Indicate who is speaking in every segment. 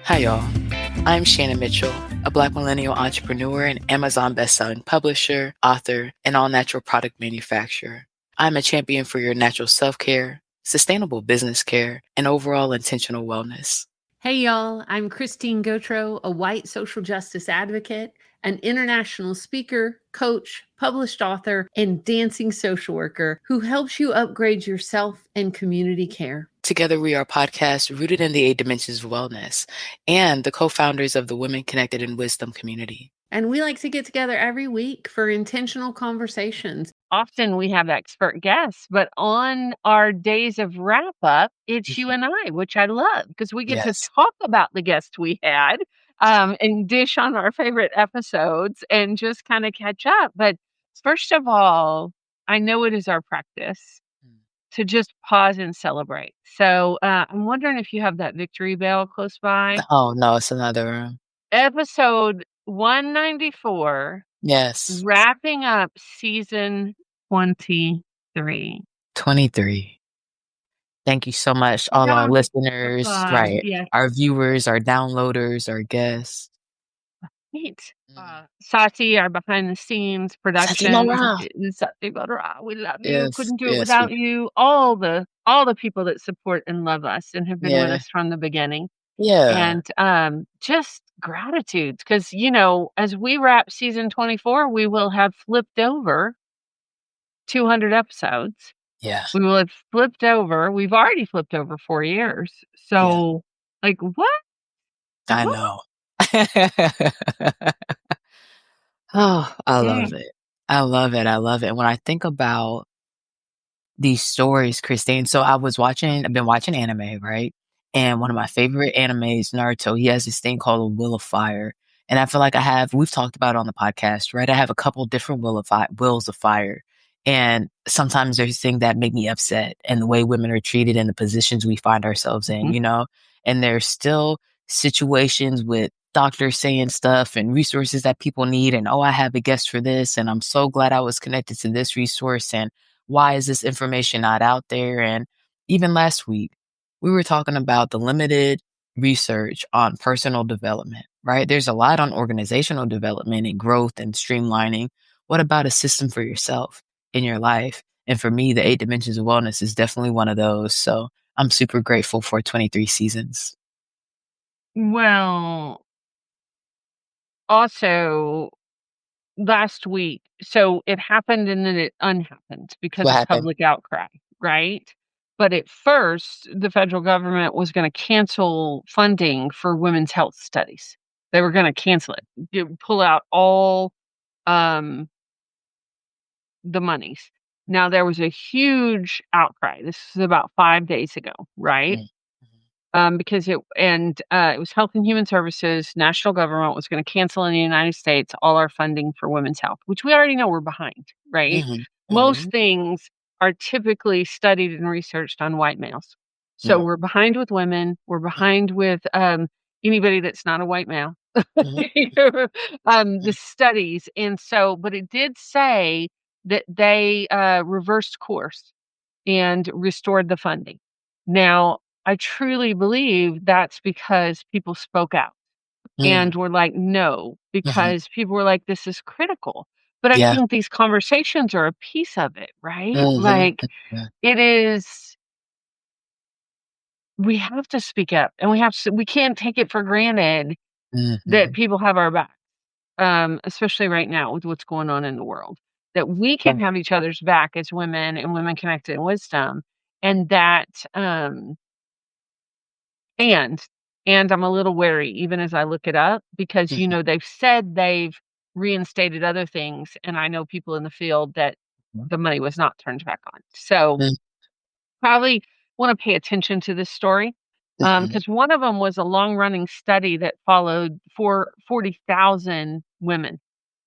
Speaker 1: Hi, y'all. I'm Shannon Mitchell, a Black millennial entrepreneur and Amazon bestselling publisher, author, and all natural product manufacturer. I'm a champion for your natural self care, sustainable business care, and overall intentional wellness.
Speaker 2: Hey, y'all. I'm Christine Gautreaux, a white social justice advocate, an international speaker, coach, published author, and dancing social worker who helps you upgrade yourself and community care.
Speaker 1: Together, we are a podcast rooted in the 8 dimensions of wellness and the co-founders of the Women Connected in Wisdom community.
Speaker 2: And we like to get together every week for intentional conversations.
Speaker 3: Often we have expert guests, but on our days of wrap up, it's you and I, which I love because we get to
Speaker 1: Yes.
Speaker 3: talk about the guests we had and dish on our favorite episodes and just kind of catch up. But first of all, I know it is our practice to just pause and celebrate. So I'm wondering if you have that victory bell close by.
Speaker 1: Oh, no, it's another room.
Speaker 3: Episode 194.
Speaker 1: Yes.
Speaker 3: Wrapping up season 23.
Speaker 1: 23. Thank you so much, all our listeners, right?
Speaker 3: Yes.
Speaker 1: Our viewers, our downloaders, our guests.
Speaker 3: Neat. Sati, our behind the scenes production. Sati Badra, we love you.
Speaker 1: Yes,
Speaker 3: Couldn't do it
Speaker 1: yes,
Speaker 3: without you. All the people that support and love us and have been with
Speaker 1: Yeah.
Speaker 3: us from the beginning.
Speaker 1: Yeah.
Speaker 3: And just gratitude because, you know, as we wrap season 24, we will have flipped over 200 episodes.
Speaker 1: Yeah.
Speaker 3: We will have flipped over. We've already flipped over 4 years. So, like, what?
Speaker 1: I know. Oh, I love it. I love it. I love it. When I think about these stories, Christine, so I've been watching anime, right? And one of my favorite animes, Naruto, he has this thing called a Will of Fire. And I feel like we've talked about it on the podcast, right? I have a couple different wills of fire. And sometimes there's things that make me upset and the way women are treated and the positions we find ourselves in, you know? And there's still situations with doctors saying stuff and resources that people need. And, oh, I have a guest for this. And I'm so glad I was connected to this resource. And why is this information not out there? And even last week, we were talking about the limited research on personal development, right? There's a lot on organizational development and growth and streamlining. What about a system for yourself in your life? And for me, the 8 dimensions of wellness is definitely one of those. So I'm super grateful for 23 seasons.
Speaker 3: Well, also last week, so it happened and then it unhappened because
Speaker 1: What
Speaker 3: of
Speaker 1: happened?
Speaker 3: public outcry, right? But at first, the federal government was going to cancel funding for women's health studies. They were going to cancel it, pull out all the monies. Now, there was a huge outcry. This is about 5 days ago, right? Because it was Health and Human Services, national government was going to cancel in the United States all our funding for women's health, which we already know we're behind, right? Most things are typically studied and researched on white males. So we're behind with women. We're behind with anybody that's not a white male. The studies. And so, but it did say that they reversed course and restored the funding. Now, I truly believe that's because people spoke out and were like, no, because people were like, this is critical. But I think these conversations are a piece of it, right? Like, it is, we have to speak up and we can't take it for granted that people have our back, especially right now with what's going on in the world, that we can have each other's back as women and women connected in wisdom. And that, and I'm a little wary even as I look it up because, you know, they've said they've reinstated other things. And I know people in the field that the money was not turned back on. So probably want to pay attention to this story because one of them was a long running study that followed 40,000 women.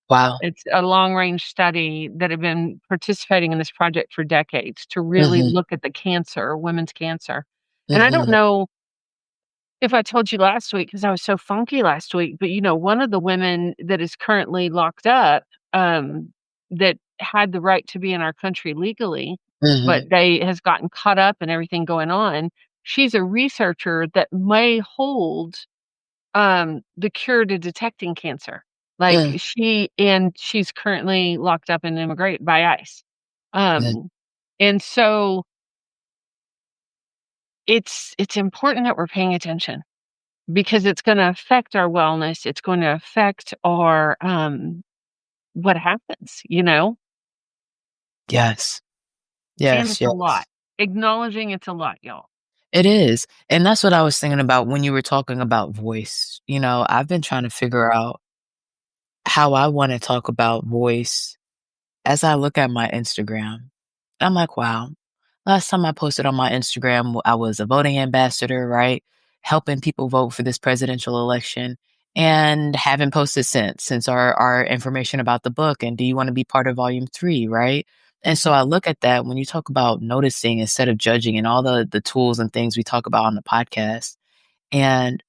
Speaker 1: Wow.
Speaker 3: It's a long range study that had been participating in this project for decades to really look at the cancer, women's cancer. And I don't know if I told you last week, because I was so funky last week, but, you know, one of the women that is currently locked up, that had the right to be in our country legally, but they has gotten caught up in everything going on. She's a researcher that may hold the cure to detecting cancer. Like,
Speaker 1: Mm,
Speaker 3: she's currently locked up and immigrate by ICE.
Speaker 1: mm.
Speaker 3: And so it's important that we're paying attention because it's gonna affect our wellness, it's going to affect our, what happens, you know?
Speaker 1: Yes.
Speaker 3: And
Speaker 1: Yes,
Speaker 3: it's a lot.
Speaker 1: yes.
Speaker 3: Acknowledging it's a lot, y'all.
Speaker 1: It is, and that's what I was thinking about when you were talking about voice. I've been trying to figure out how I wanna talk about voice as I look at my Instagram. I'm like, "Wow." Last time I posted on my Instagram, I was a voting ambassador, right? Helping people vote for this presidential election, and haven't posted since our information about the book, and do you wanna be part of volume 3, right? And so I look at that when you talk about noticing instead of judging and all the tools and things we talk about on the podcast, and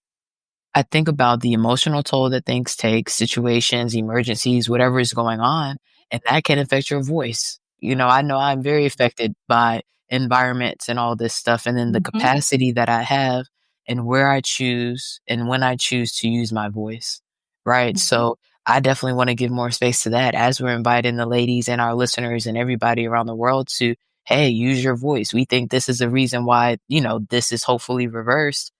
Speaker 1: I think about the emotional toll that things take, situations, emergencies, whatever is going on, and that can affect your voice. I know I'm very affected by environments and all this stuff, and then the
Speaker 3: Mhm,
Speaker 1: capacity that I have and where I choose and when I choose to use my voice, right?
Speaker 3: mhm,
Speaker 1: So I definitely want to give more space to that as we're inviting the ladies and our listeners and everybody around the world to, hey, use your voice. We think this is the reason why, this is hopefully reversed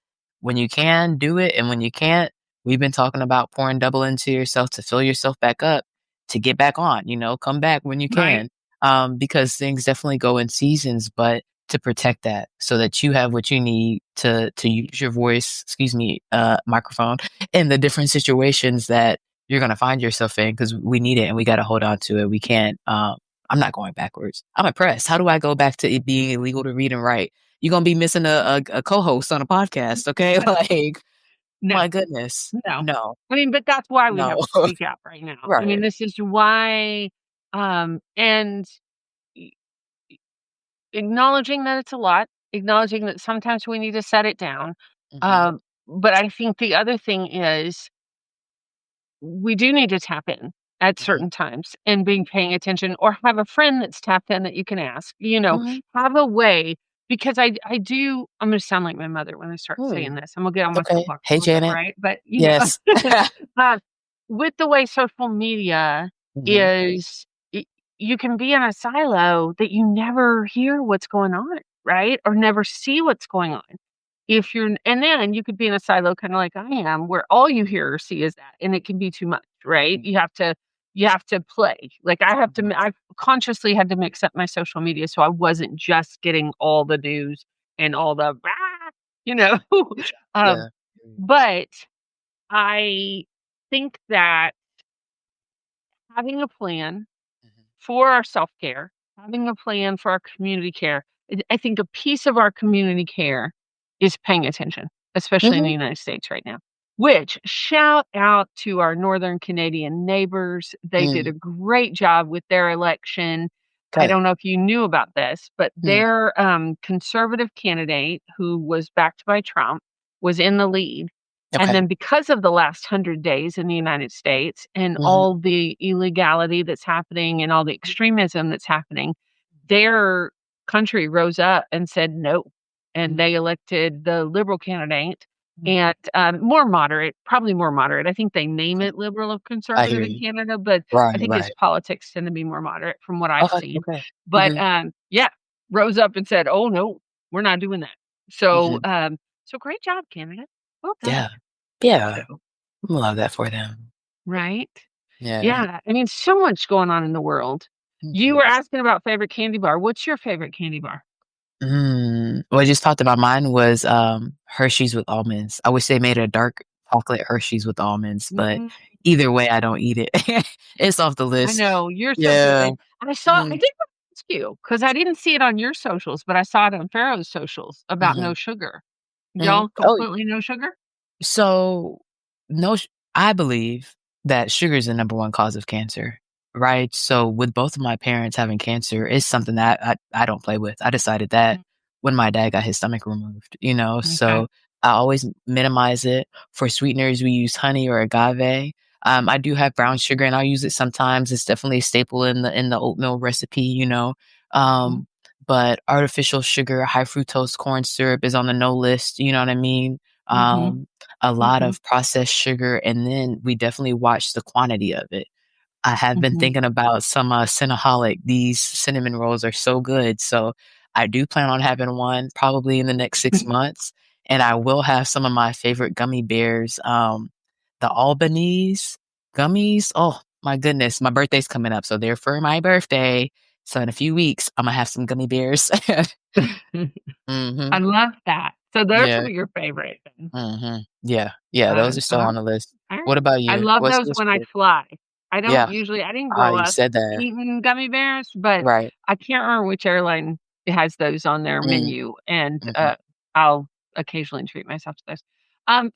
Speaker 1: when you can, do it, and when you can't, we've been talking about pouring double into yourself to fill yourself back up, to get back on, come back when you
Speaker 3: right,
Speaker 1: can, because things definitely go in seasons, but to protect that so that you have what you need to use your voice, excuse me, microphone, in the different situations that you're gonna find yourself in, because we need it and we gotta hold on to it. We can't, I'm not going backwards. I'm impressed. How do I go back to it being illegal to read and write? You're gonna be missing a co-host on a podcast, okay? Like,
Speaker 3: no,
Speaker 1: my goodness.
Speaker 3: no.
Speaker 1: No,
Speaker 3: I mean, but that's why we
Speaker 1: no.
Speaker 3: have to speak out right now. I mean,
Speaker 1: Right.
Speaker 3: this is why, and e acknowledging that it's a lot, acknowledging that sometimes we need to set it down,
Speaker 1: Mhm,
Speaker 3: but I think the other thing is we do need to tap in at
Speaker 1: mhm,
Speaker 3: certain times and being paying attention or have a friend that's tapped in that you can ask,
Speaker 1: mhm.
Speaker 3: have a way because I do I'm gonna sound like my mother when I start saying
Speaker 1: Hmm,
Speaker 3: this. I'm gonna get on my
Speaker 1: okay.
Speaker 3: soapbox
Speaker 1: Hey,
Speaker 3: a little bit,
Speaker 1: Janet.
Speaker 3: right? But,
Speaker 1: Yes.
Speaker 3: uh, with the way social media
Speaker 1: Mhm,
Speaker 3: is, you can be in a silo that you never hear what's going on, right? Or never see what's going on. If you're and then you could be in a silo kinda like I am, where all you hear or see is that, and it can be too much, right?
Speaker 1: mhm,
Speaker 3: You have to play. Like, I have to
Speaker 1: mhm.
Speaker 3: I've consciously had to mix up my social media so I wasn't just getting all the news and all the, "Rah," you know? Um,
Speaker 1: Yeah. Mm,
Speaker 3: but I think that having a plan
Speaker 1: mhm.
Speaker 3: for our self-care, having a plan for our community care. I think a piece of our community care is paying attention, especially in the
Speaker 1: Mhm,
Speaker 3: United States right now. Which shout out to our Northern Canadian neighbors. They did
Speaker 1: mm,
Speaker 3: a great job with their election. I
Speaker 1: 'kay.
Speaker 3: don't know if you knew about this, but
Speaker 1: Mm,
Speaker 3: their conservative candidate, who was backed by Trump, was in the lead. And
Speaker 1: okay.
Speaker 3: then because of the last 100 days in the United States and
Speaker 1: Mhm,
Speaker 3: all the illegality that's happening and all the extremism that's happening, their country rose up and said no, and
Speaker 1: mhm,
Speaker 3: they elected the liberal candidate
Speaker 1: mhm.
Speaker 3: and, more moderate, probably more moderate. I think they name
Speaker 1: Okay.
Speaker 3: it liberal or
Speaker 1: I hear
Speaker 3: conservative in
Speaker 1: you.
Speaker 3: Canada, but
Speaker 1: Right,
Speaker 3: I think his
Speaker 1: right.
Speaker 3: politics tend to be more moderate from what I've
Speaker 1: Okay,
Speaker 3: seen.
Speaker 1: okay.
Speaker 3: But,
Speaker 1: Mhm,
Speaker 3: yeah, rose up and said, "Oh, no, we're not doing that." So,
Speaker 1: mhm.
Speaker 3: so great job, Canada. Well done.
Speaker 1: Yeah. Yeah.
Speaker 3: So
Speaker 1: Love that for them.
Speaker 3: right?
Speaker 1: Yeah.
Speaker 3: Yeah, I mean, so much going on in the world. You were
Speaker 1: Mhm.
Speaker 3: asking about favorite candy bar. What's your favorite candy bar?
Speaker 1: What just popped in my mind was, Hershey's with almonds. I wish they made a dark chocolate Hershey's with almonds, but
Speaker 3: Mm,
Speaker 1: either way, I don't eat it. It's off the
Speaker 3: I
Speaker 1: list.
Speaker 3: know, you're so
Speaker 1: Yeah.
Speaker 3: good. I
Speaker 1: Mhm,
Speaker 3: did wanna ask you because I didn't see it on your socials, but I saw it on Pharaoh's socials about no
Speaker 1: mhm,
Speaker 3: sugar.
Speaker 1: mhm.
Speaker 3: Y'all
Speaker 1: Oh,
Speaker 3: completely no sugar?
Speaker 1: so, no sh I believe that sugar is the number 1 cause of cancer, right? So, with both of my parents having cancer, it's something that I don't play with. I decided that
Speaker 3: Mm,
Speaker 1: when my dad got his stomach removed,
Speaker 3: okay.
Speaker 1: so I always minimize it. For sweeteners, we use honey or agave. I do have brown sugar, and I'll use it sometimes. It's definitely a staple in the oatmeal recipe,
Speaker 3: Mhm,
Speaker 1: but artificial sugar, high fructose corn syrup is on the no list, you know what I mean?
Speaker 3: Mhm.
Speaker 1: a lot
Speaker 3: Mhm.
Speaker 1: of processed sugar, and then we definitely watch the quantity of it. I have been
Speaker 3: Mhm.
Speaker 1: thinking about some, Cinnaholic. These cinnamon rolls are so good, so I do plan on having one probably in the next 6 months, and I will have some of my favorite gummy bears, the Albanese gummies. Oh my goodness, my birthday's coming up, so they're for my birthday. So in a few weeks, Imma have some gummy bears.
Speaker 3: I
Speaker 1: Mhm.
Speaker 3: love that. So those
Speaker 1: Yeah.
Speaker 3: are your favorite then.
Speaker 1: Mhm. Yeah. Yeah, those are still
Speaker 3: Alright,
Speaker 1: on the list. What
Speaker 3: alright.
Speaker 1: about
Speaker 3: I
Speaker 1: you?
Speaker 3: love
Speaker 1: What's
Speaker 3: those
Speaker 1: what's
Speaker 3: when I
Speaker 1: your
Speaker 3: fly.
Speaker 1: Yeah.
Speaker 3: I didn't
Speaker 1: Ah,
Speaker 3: grow
Speaker 1: you
Speaker 3: up
Speaker 1: said that.
Speaker 3: eating gummy bears, but
Speaker 1: Right.
Speaker 3: I can't remember which airline has those on their
Speaker 1: Mm.
Speaker 3: menu, and,
Speaker 1: Mhm.
Speaker 3: I'll occasionally treat myself to those.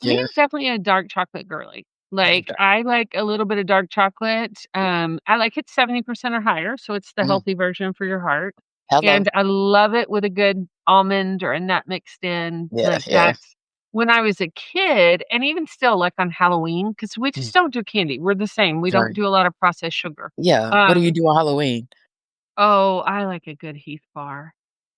Speaker 3: Me,
Speaker 1: Yeah.
Speaker 3: I'm definitely a dark chocolate girly. Like,
Speaker 1: Okay.
Speaker 3: I like a little bit of dark chocolate, I like it 70% or higher, so it's the
Speaker 1: Mm.
Speaker 3: healthy version for your heart,
Speaker 1: Hello.
Speaker 3: and I love it with a good almond or a nut mixed in,
Speaker 1: Yeah,
Speaker 3: like,
Speaker 1: yeah.
Speaker 3: that's when I was a kid, and even still, like, on Halloween, because we
Speaker 1: Mm.
Speaker 3: just don't do candy, we're the same, we don't
Speaker 1: Right.
Speaker 3: do a lot of processed sugar.
Speaker 1: Yeah. What do you
Speaker 3: Um,
Speaker 1: do on Halloween?
Speaker 3: oh, I like a good Heath bar.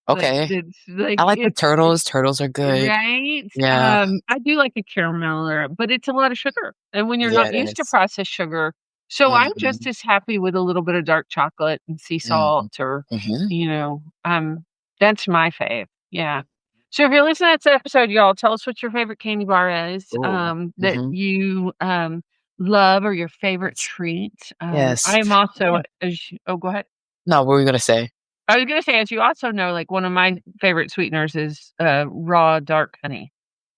Speaker 3: Like,
Speaker 1: Okay.
Speaker 3: it's like,
Speaker 1: I like the
Speaker 3: it's
Speaker 1: turtles. Turtles are good.
Speaker 3: right?
Speaker 1: Yeah.
Speaker 3: I do like a caramel or but it's a lot of sugar, and when you're
Speaker 1: Yeah,
Speaker 3: not
Speaker 1: it
Speaker 3: used to
Speaker 1: is.
Speaker 3: processed sugar so I'm just
Speaker 1: Mhm.
Speaker 3: as happy with a little bit of dark chocolate and sea
Speaker 1: Mhm.
Speaker 3: salt or,
Speaker 1: Mhm.
Speaker 3: you know, that's my fave, yeah. So if you're listening to this episode, y'all, tell us what your favorite candy bar is,
Speaker 1: Ooh.
Speaker 3: that
Speaker 1: Mhm.
Speaker 3: you, love or your favorite treat.
Speaker 1: Yes.
Speaker 3: I am also
Speaker 1: Yeah.
Speaker 3: oh, go ahead.
Speaker 1: No, what were you gonna say?
Speaker 3: I was gonna say, as you also know, like, one of my favorite sweeteners is, raw dark honey.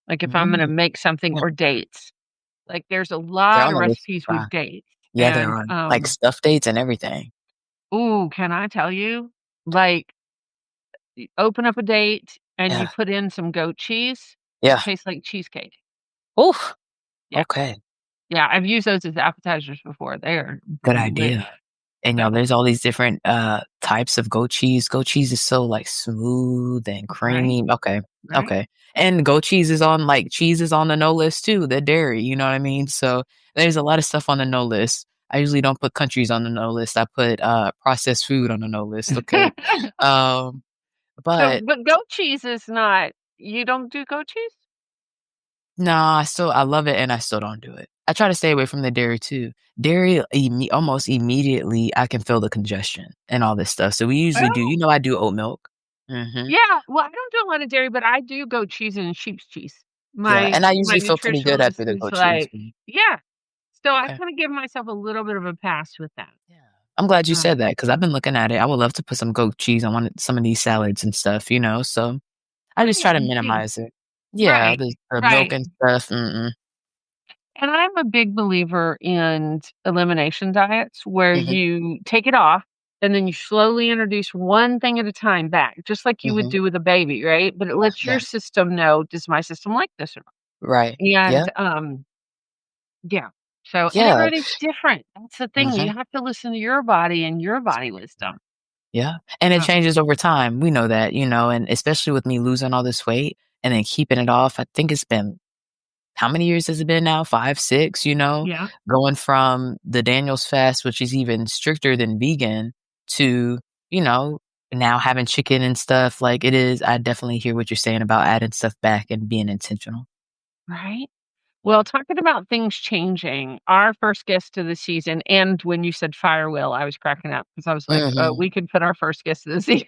Speaker 3: Like, if I'm gonna
Speaker 1: Mm.
Speaker 3: make something
Speaker 1: Yeah.
Speaker 3: or dates. Like, there's a
Speaker 1: They're
Speaker 3: lot
Speaker 1: on
Speaker 3: of
Speaker 1: the list to
Speaker 3: recipes
Speaker 1: try.
Speaker 3: with dates,
Speaker 1: Yeah, there
Speaker 3: and,
Speaker 1: are, like, stuffed dates and everything.
Speaker 3: ooh, can I tell you? Like, y open up a date and you
Speaker 1: Yeah.
Speaker 3: put in some goat cheese, it
Speaker 1: Yeah.
Speaker 3: tastes like cheesecake.
Speaker 1: Oof.
Speaker 3: Yeah,
Speaker 1: Okay.
Speaker 3: yeah, I've used those as appetizers before. They are
Speaker 1: Good
Speaker 3: delicious.
Speaker 1: idea. And,
Speaker 3: So
Speaker 1: there's all these different, types of goat cheese. Goat cheese is so, like, smooth and
Speaker 3: right,
Speaker 1: creamy. Okay,
Speaker 3: right.
Speaker 1: okay. And goat cheese is on cheese is on the no list too, the dairy, you know what I mean? So, there's a lot of stuff on the no list. I usually don't put countries on the no list. I put, processed food on the no list, okay? Um,
Speaker 3: So,
Speaker 1: but
Speaker 3: but goat cheese is not you don't do goat cheese?
Speaker 1: I love it, and I still don't do it. I try to stay away from the dairy too. Dairy, almost immediately, I can feel the congestion and all this stuff, so we usually do
Speaker 3: Oh.
Speaker 1: I do oat milk. Mhm.
Speaker 3: Yeah, well, I don't do a lot of dairy, but I do goat cheese and sheep's cheese.
Speaker 1: Yeah, and I
Speaker 3: My
Speaker 1: usually feel pretty good
Speaker 3: nutritionalist
Speaker 1: after the
Speaker 3: is
Speaker 1: goat cheese.
Speaker 3: like,
Speaker 1: Mhm.
Speaker 3: yeah. So I
Speaker 1: Okay.
Speaker 3: kinda give myself a little bit of a pass with that.
Speaker 1: Yeah. I'm glad you
Speaker 3: Um,
Speaker 1: said that because 'cause I've been looking at it. I would love to put some goat cheese on some of these salads and stuff, so I just
Speaker 3: right,
Speaker 1: try to
Speaker 3: and see.
Speaker 1: minimize it. Yeah,
Speaker 3: Right,
Speaker 1: the milk
Speaker 3: right.
Speaker 1: and stuff, mm-mm.
Speaker 3: And I'm a big believer in elimination diets where
Speaker 1: Mhm,
Speaker 3: you take it off and then you slowly introduce one thing at a time back, just like you would
Speaker 1: mhm.
Speaker 3: do with a baby, right? But it
Speaker 1: Yeah,
Speaker 3: lets your
Speaker 1: yeah.
Speaker 3: system know, does my system like this or
Speaker 1: Right.
Speaker 3: not?
Speaker 1: Yeah,
Speaker 3: And, yeah. So and
Speaker 1: yeah.
Speaker 3: everybody's different. That's the thing.
Speaker 1: Mhm.
Speaker 3: You have to listen to your body and your body wisdom.
Speaker 1: Yeah, and it
Speaker 3: Uh,
Speaker 1: changes over time, we know that, and especially with me losing all this weight and then keeping it off, I think it's been how many years has it been now? 5, 6,
Speaker 3: yeah,
Speaker 1: Going from the Daniel's fast, which is even stricter than vegan, to, you know, now having chicken and stuff, like, it is I definitely hear what you're saying about adding stuff back and being intentional.
Speaker 3: right? Well, talking about things changing, our first guest of the season, and when you said fire wheel, I was cracking up because I was like,
Speaker 1: Mhm.
Speaker 3: we could put our first guest of the season.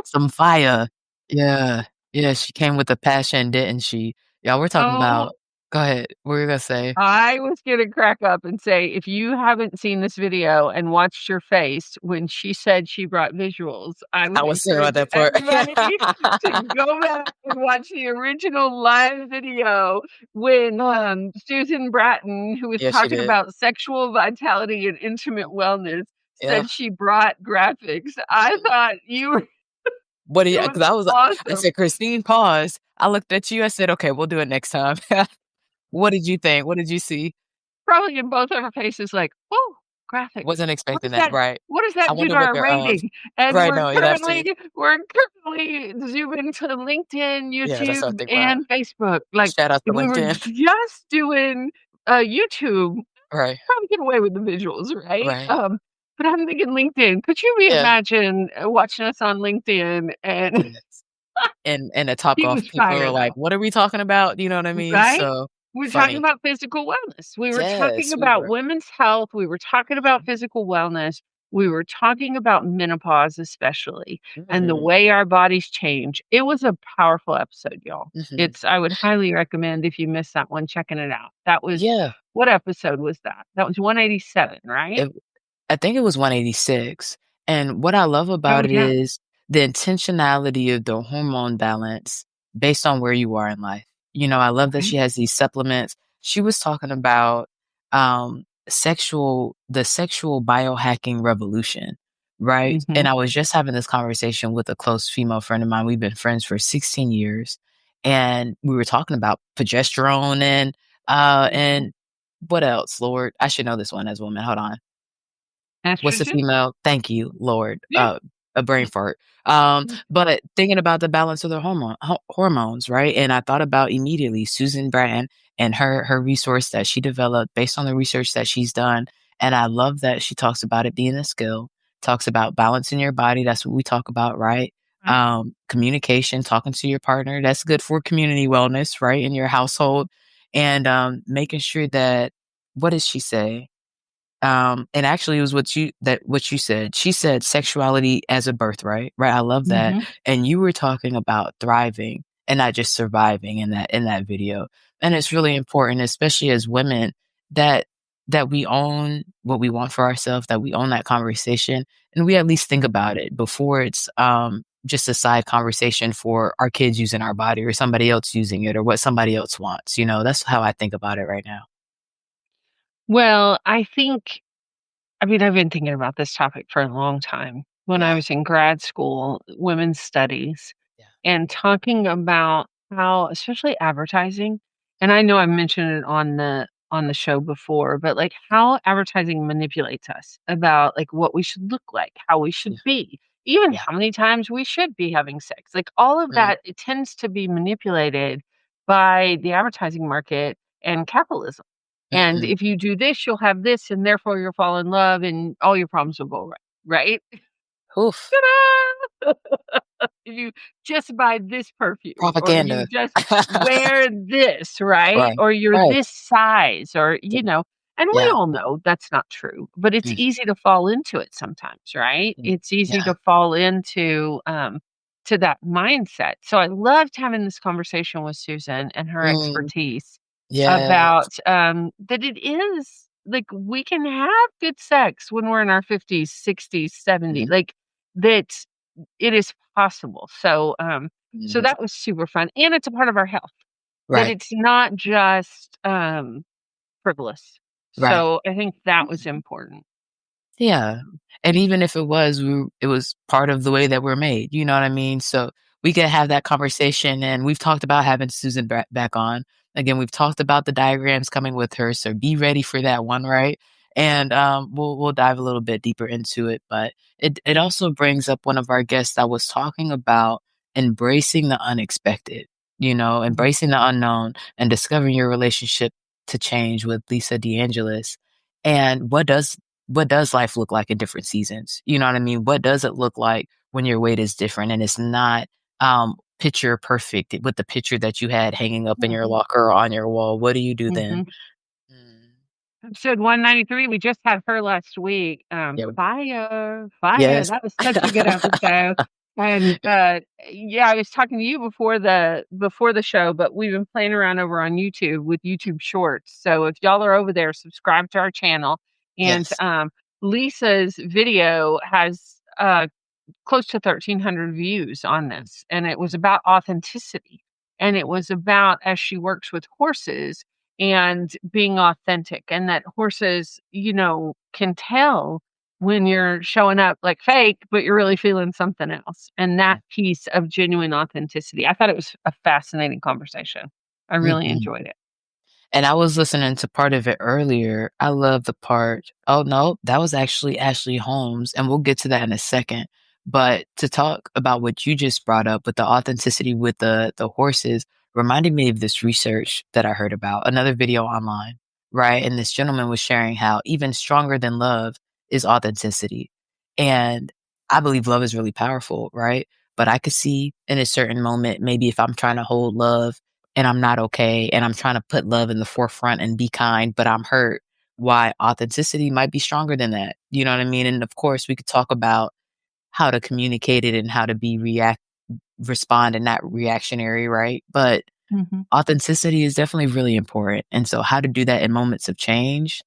Speaker 1: Some fire. Yeah. Yeah, she came with a passion, didn't she? Yeah, we're talking
Speaker 3: Oh,
Speaker 1: about Go ahead. What were you gonna say?
Speaker 3: I was gonna crack up and say, if you haven't seen this video and watched your face when she said she brought visuals, I
Speaker 1: I
Speaker 3: would
Speaker 1: was saying about
Speaker 3: encourage
Speaker 1: that part.
Speaker 3: everybody to go back and watch the original live video when, Susan Bratton, who was
Speaker 1: Yeah, she
Speaker 3: talking
Speaker 1: did.
Speaker 3: about sexual vitality and intimate wellness,
Speaker 1: Yeah.
Speaker 3: said she brought graphics. I thought you were
Speaker 1: What do
Speaker 3: it
Speaker 1: you?
Speaker 3: was
Speaker 1: Because I
Speaker 3: awesome.
Speaker 1: said, "Christine, pause." I looked at you, I said, "Okay, we'll do it next time." What did you think? What did you see?
Speaker 3: Probably in both of our faces like, "Oh, graphics.
Speaker 1: Wasn't
Speaker 3: What
Speaker 1: expecting
Speaker 3: does
Speaker 1: that,
Speaker 3: that
Speaker 1: right.
Speaker 3: what does
Speaker 1: I
Speaker 3: that do to
Speaker 1: wonder what
Speaker 3: our
Speaker 1: their,
Speaker 3: rating?" And
Speaker 1: right, no, yeah, that too.
Speaker 3: we're currently zooming to LinkedIn,
Speaker 1: Yeah, that's what I
Speaker 3: YouTube,
Speaker 1: think about.
Speaker 3: and Facebook. Like,
Speaker 1: Shout out to
Speaker 3: if we were
Speaker 1: LinkedIn.
Speaker 3: just doing, YouTube,
Speaker 1: Right,
Speaker 3: probably get away with the visuals, right?
Speaker 1: right.
Speaker 3: But I'm thinking LinkedIn. Could you
Speaker 1: Yeah.
Speaker 3: imagine, watching us on LinkedIn and
Speaker 1: Yes. and the talk
Speaker 3: He
Speaker 1: off
Speaker 3: was
Speaker 1: people are
Speaker 3: fire
Speaker 1: like,
Speaker 3: though,
Speaker 1: "What are we talking about?" You know what I mean?
Speaker 3: right?
Speaker 1: So
Speaker 3: We're talking
Speaker 1: funny.
Speaker 3: about physical wellness. We were talking
Speaker 1: Yes, we
Speaker 3: about
Speaker 1: were.
Speaker 3: women's health. We were talking about physical wellness. We were talking about menopause, especially, and the
Speaker 1: Mm,
Speaker 3: way our bodies change. It was a powerful episode, y'all.
Speaker 1: mhm.
Speaker 3: I would highly recommend if you missed that one, checking it out. That was,
Speaker 1: Yeah.
Speaker 3: what episode was that? That was 187, right?
Speaker 1: It I think it was 186, and what I love
Speaker 3: Oh,
Speaker 1: about it
Speaker 3: yeah.
Speaker 1: is the intentionality of the hormone balance based on where you are in life. I love that
Speaker 3: Right.
Speaker 1: she has these supplements. She was talking about, the sexual biohacking revolution, right?
Speaker 3: Mhm.
Speaker 1: And I was just having this conversation with a close female friend of mine. We've been friends for 16 years, and we were talking about progesterone
Speaker 3: Mhm.
Speaker 1: and what else, Lord? I should know this one as a woman. Hold on. What's the
Speaker 3: Estrogen?
Speaker 1: female? Thank you, Lord.
Speaker 3: Yeah.
Speaker 1: A brain fart. But thinking about the balance of the hormones, right? And I thought about immediately Susan Bratton and her resource that she developed based on the research that she's done. And I love that she talks about it being a skill, talks about balancing your body. That's what we talk about, right?
Speaker 3: Right.
Speaker 1: Communication, talking to your partner. That's good for community wellness, right? In your household. And making sure that, what does she say? And actually it was what you said. She said sexuality as a birthright, right? I love that.
Speaker 3: Mhm.
Speaker 1: And you were talking about thriving and not just surviving in that video. And it's really important, especially as women, that that we own what we want for ourselves, that we own that conversation, and we at least think about it before it's just a side conversation for our kids using our body or somebody else using it or what somebody else wants. That's how I think about it right now.
Speaker 3: Well, I mean, I've been thinking about this topic for a long time. When
Speaker 1: Yeah.
Speaker 3: I was in grad school, women's studies,
Speaker 1: Yeah.
Speaker 3: and talking about how, especially advertising, and I know I mentioned it on the show before, but like how advertising manipulates us about like what we should look like, how we
Speaker 1: Yeah.
Speaker 3: should be, even
Speaker 1: Yeah.
Speaker 3: how many times we should be having sex. Like all of
Speaker 1: Mm,
Speaker 3: that, it tends to be manipulated by the advertising market and capitalism. And
Speaker 1: mhm.
Speaker 3: if you do this, you'll have this, and therefore you'll fall in love and all your problems will go away, right?
Speaker 1: Oof.
Speaker 3: Ta-da! If you just buy this perfume or you
Speaker 1: Propaganda.
Speaker 3: just wear this, right?
Speaker 1: Right.
Speaker 3: Or you're
Speaker 1: Right.
Speaker 3: this size or, and we
Speaker 1: Yeah.
Speaker 3: all know that's not true, but it's
Speaker 1: Mm,
Speaker 3: easy to fall into it sometimes, right?
Speaker 1: mm.
Speaker 3: It's easy
Speaker 1: Yeah.
Speaker 3: to fall into to that mindset. So I loved having this conversation with Susan and her
Speaker 1: Mm,
Speaker 3: expertise
Speaker 1: yes.
Speaker 3: about that it is like we can have good sex when we're in our 50s, 60s, 70s.
Speaker 1: Mhm,
Speaker 3: Like that it is possible. So
Speaker 1: mhm.
Speaker 3: that was super fun, and it's a part of our health, that
Speaker 1: Right.
Speaker 3: it's not just, frivolous.
Speaker 1: Right.
Speaker 3: So I think that was
Speaker 1: Mhm.
Speaker 3: important.
Speaker 1: Yeah, and even if it was part of the way that we're made, you know what I mean? So, we could have that conversation, and we've talked about having Susan back on. Again, we've talked about the diagrams coming with her, so be ready for that one, right? And, we'll dive a little bit deeper into it, but it also brings up one of our guests that was talking about embracing the unexpected,
Speaker 3: Mhm,
Speaker 1: embracing the unknown and discovering your relationship to change with Lisa DeAngelis. And what does life look like in different seasons? You know what I mean? What does it look like when your weight is different and it's not picture perfect with the picture that you had hanging up in your
Speaker 3: mhm,
Speaker 1: locker or on your wall? What do you do then?
Speaker 3: mhm.
Speaker 1: Mm,
Speaker 3: Episode 193, we just had her last week.
Speaker 1: yeah.
Speaker 3: Fire, fire.
Speaker 1: Yes.
Speaker 3: That was such a good episode. And yeah, I was talking to you before the show, but we've been playing around over on YouTube with YouTube Shorts. So if y'all are over there, subscribe to our channel. And
Speaker 1: Yes.
Speaker 3: Lisa's video has close to 1,300 views on
Speaker 1: Mm,
Speaker 3: this, and it was about authenticity, and it was about as she works with horses and being authentic, and that horses, can tell when you're showing up like fake, but you're really feeling something else, and that
Speaker 1: mm,
Speaker 3: piece of genuine authenticity. I thought it was a fascinating conversation. I really
Speaker 1: mhm.
Speaker 3: enjoyed it.
Speaker 1: And I was listening to part of it earlier. I love the part. Oh, no, that was actually Ashley Holmes, and we'll get to that in a second. But to talk about what you just brought up with the authenticity with the horses reminded me of this research that I heard about, another video online, right? And this gentleman was sharing how even stronger than love is authenticity. And I believe love is really powerful, right? But I could see in a certain moment, maybe if I'm trying to hold love and I'm not okay, and I'm trying to put love in the forefront and be kind, but I'm hurt, why authenticity might be stronger than that. You know what I mean? And of course, we could talk about how to communicate it and how to be respond and not reactionary, right? But
Speaker 3: Mhm.
Speaker 1: authenticity is definitely really important. And so how to do that in moments of change,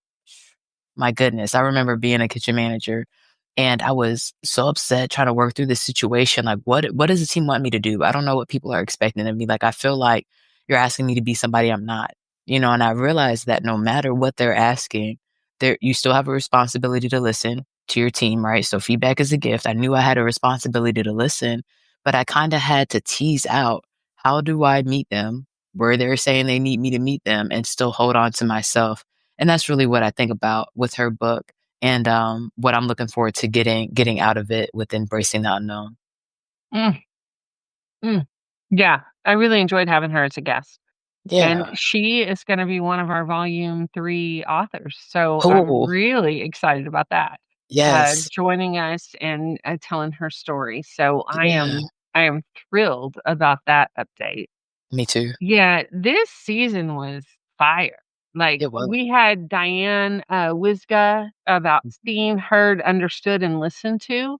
Speaker 1: my goodness. I remember being a kitchen manager and I was so upset trying to work through this situation. Like, what does the team want me to do? I don't know what people are expecting of me. Like, I feel like you're asking me to be somebody I'm not, and I realized that no matter what they're asking, you still have a responsibility to listen to your team, right? So feedback is a gift. I knew I had a responsibility to listen, but I kind of had to tease out, how do I meet them where they're saying they need me to meet them and still hold on to myself? And that's really what I think about with her book, and what I'm looking forward to getting out of it with Embracing the Unknown.
Speaker 3: Mm, mm. Yeah, I really enjoyed having her as a guest. And
Speaker 1: Yeah.
Speaker 3: she is gonna be one of our volume 3 authors, so I'm
Speaker 1: Cool.
Speaker 3: really excited about that,
Speaker 1: Yes.
Speaker 3: joining us and, telling her story, so
Speaker 1: Yeah.
Speaker 3: I am thrilled about that update.
Speaker 1: Me too.
Speaker 3: Yeah, this season was fire. Like,
Speaker 1: It was.
Speaker 3: we had Diane, Wisga about seen, heard, understood, and listened to,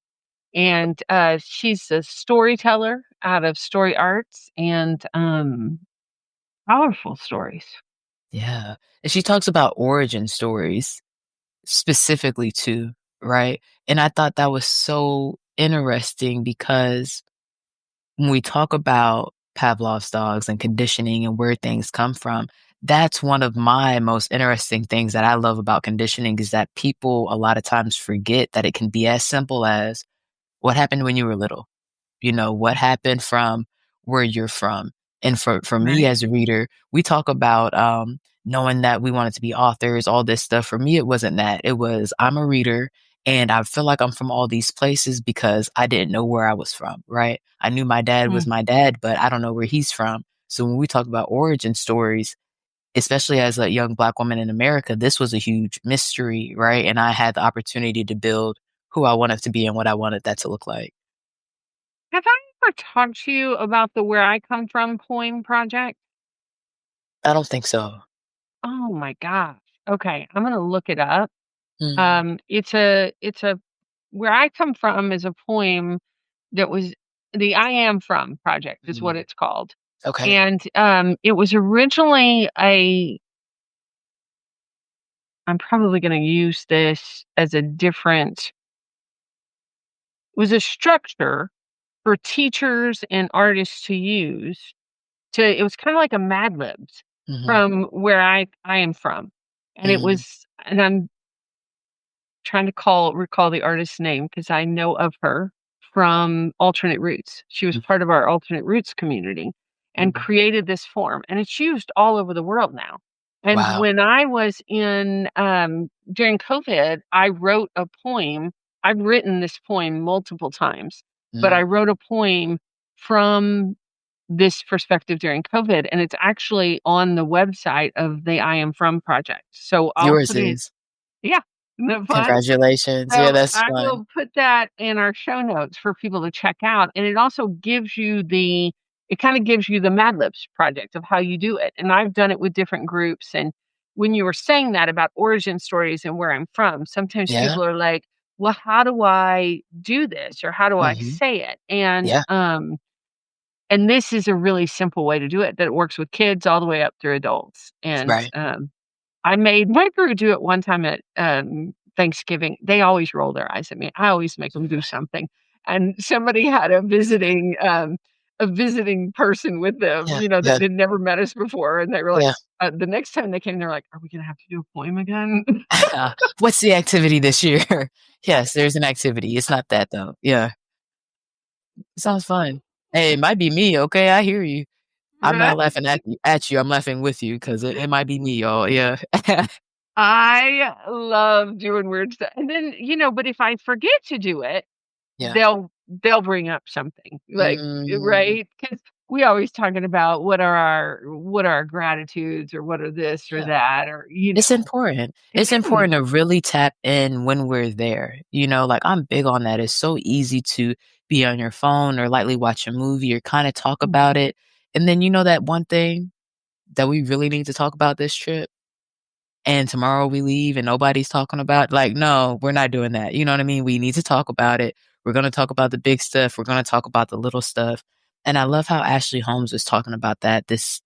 Speaker 3: and, she's a storyteller out of Story Arts and, powerful stories.
Speaker 1: Yeah. And she talks about origin stories specifically too, right? And I thought that was so interesting because when we talk about Pavlov's dogs and conditioning and where things come from, that's one of my most interesting things that I love about conditioning, is that people a lot of times forget that it can be as simple as, what happened when you were little? What happened from where you're from? And for me
Speaker 3: Right.
Speaker 1: as a reader, we talk about knowing that we wanted to be authors, all this stuff. For me, it wasn't that. It was, I'm a reader and I feel like I'm from all these places because I didn't know where I was from, right? I knew my dad was
Speaker 3: Mm.
Speaker 1: my dad, but I don't know where he's from. So when we talk about origin stories, especially as a young Black woman in America, this was a huge mystery, right? And I had the opportunity to build who I wanted to be and what I wanted that to look like.
Speaker 3: Have I ever talked to you about the Where I Come From poem project?
Speaker 1: I don't think so.
Speaker 3: Oh my gosh. Okay, I'm gonna look it up.
Speaker 1: Mm,
Speaker 3: It's a Where I Come From is a poem that was the I Am From project is what
Speaker 1: mm.
Speaker 3: it's called.
Speaker 1: Okay.
Speaker 3: And, it was originally I'm probably gonna use this as a different it was a structure for teachers and artists to use it was kinda like a Mad Libs
Speaker 1: Mhm,
Speaker 3: from where I am from. And it
Speaker 1: mm,
Speaker 3: was and I'm trying to recall the artist's name because I know of her from Alternate Roots. She was
Speaker 1: mm,
Speaker 3: part of our Alternate Roots community and
Speaker 1: mhm.
Speaker 3: created this form, and it's used all over the world now. And
Speaker 1: Wow.
Speaker 3: when I was in, during COVID, I wrote a poem. I've written this poem multiple times, but I
Speaker 1: Mm.
Speaker 3: wrote a poem from this perspective during COVID, and it's actually on the website of the I Am From project. So I'll
Speaker 1: Yours
Speaker 3: put it.
Speaker 1: is.
Speaker 3: Yeah, isn't that fun?
Speaker 1: Congratulations. Yeah,
Speaker 3: So
Speaker 1: that's
Speaker 3: I
Speaker 1: fun.
Speaker 3: will put that in our show notes for people to check out, and it also gives you it kinda gives you the Mad Libs project of how you do it, and I've done it with different groups, and when you were saying that about origin stories and where I'm from, sometimes
Speaker 1: Yeah.
Speaker 3: people are like, "Well, how do I do this, or how do I
Speaker 1: Mhm.
Speaker 3: say it?"
Speaker 1: Yeah.
Speaker 3: And this is a really simple way to do it that works with kids all the way up through adults, and,
Speaker 1: Right.
Speaker 3: I made my crew do it one time at, Thanksgiving. They always roll their eyes at me. I always make them do something, and somebody had a visiting person with them,
Speaker 1: Yeah,
Speaker 3: that
Speaker 1: yeah,
Speaker 3: had never met us before, and they were like
Speaker 1: yeah.
Speaker 3: the next time they came, they're like, "Are we gonna have to do a poem again?"
Speaker 1: What's the activity this year? Yes, there's an activity. It's not that though. Yeah. Sounds fun. Hey, it might be me, okay? I hear you. I'm not
Speaker 3: Right?
Speaker 1: laughing at you. I'm laughing with you because it might be me, y'all. Yeah.
Speaker 3: I love doing weird stuff, and then, but if I forget to do it,
Speaker 1: Yeah.
Speaker 3: they'll bring up something, like,
Speaker 1: Mm,
Speaker 3: right? 'Cause we always talking about what are our gratitudes or what are this or
Speaker 1: Yeah.
Speaker 3: that or,
Speaker 1: It's important.
Speaker 3: it
Speaker 1: It's
Speaker 3: is.
Speaker 1: important to really tap in when we're there, like, I'm big on that. It's so easy to be on your phone or lightly watch a movie or kinda talk about
Speaker 3: Mhm.
Speaker 1: it, and then that one thing that we really need to talk about this trip? And tomorrow we leave and nobody's talking about like, no, we're not doing that. You know what I mean? We need to talk about it. We're going to talk about the big stuff. We're going to talk about the little stuff. And I love how Ashley Holmes was talking about that this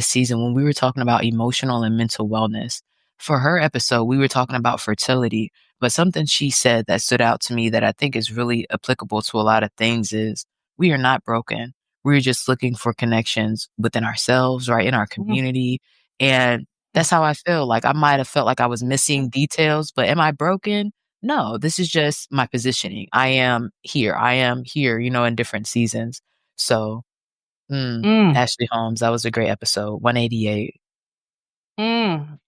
Speaker 1: season when we were talking about emotional and mental wellness. For her episode, we were talking about fertility, but something she said that stood out to me that I think is really applicable to a lot of things is we are not broken. We're just looking for connections within ourselves, right? In our
Speaker 3: Mhm.
Speaker 1: community. And that's how I feel, like, I might have felt like I was missing details, but am I broken? No, this is just my positioning. I am here, in different seasons. So,
Speaker 3: Mm,
Speaker 1: Ashley Holmes, that was a great episode, 188.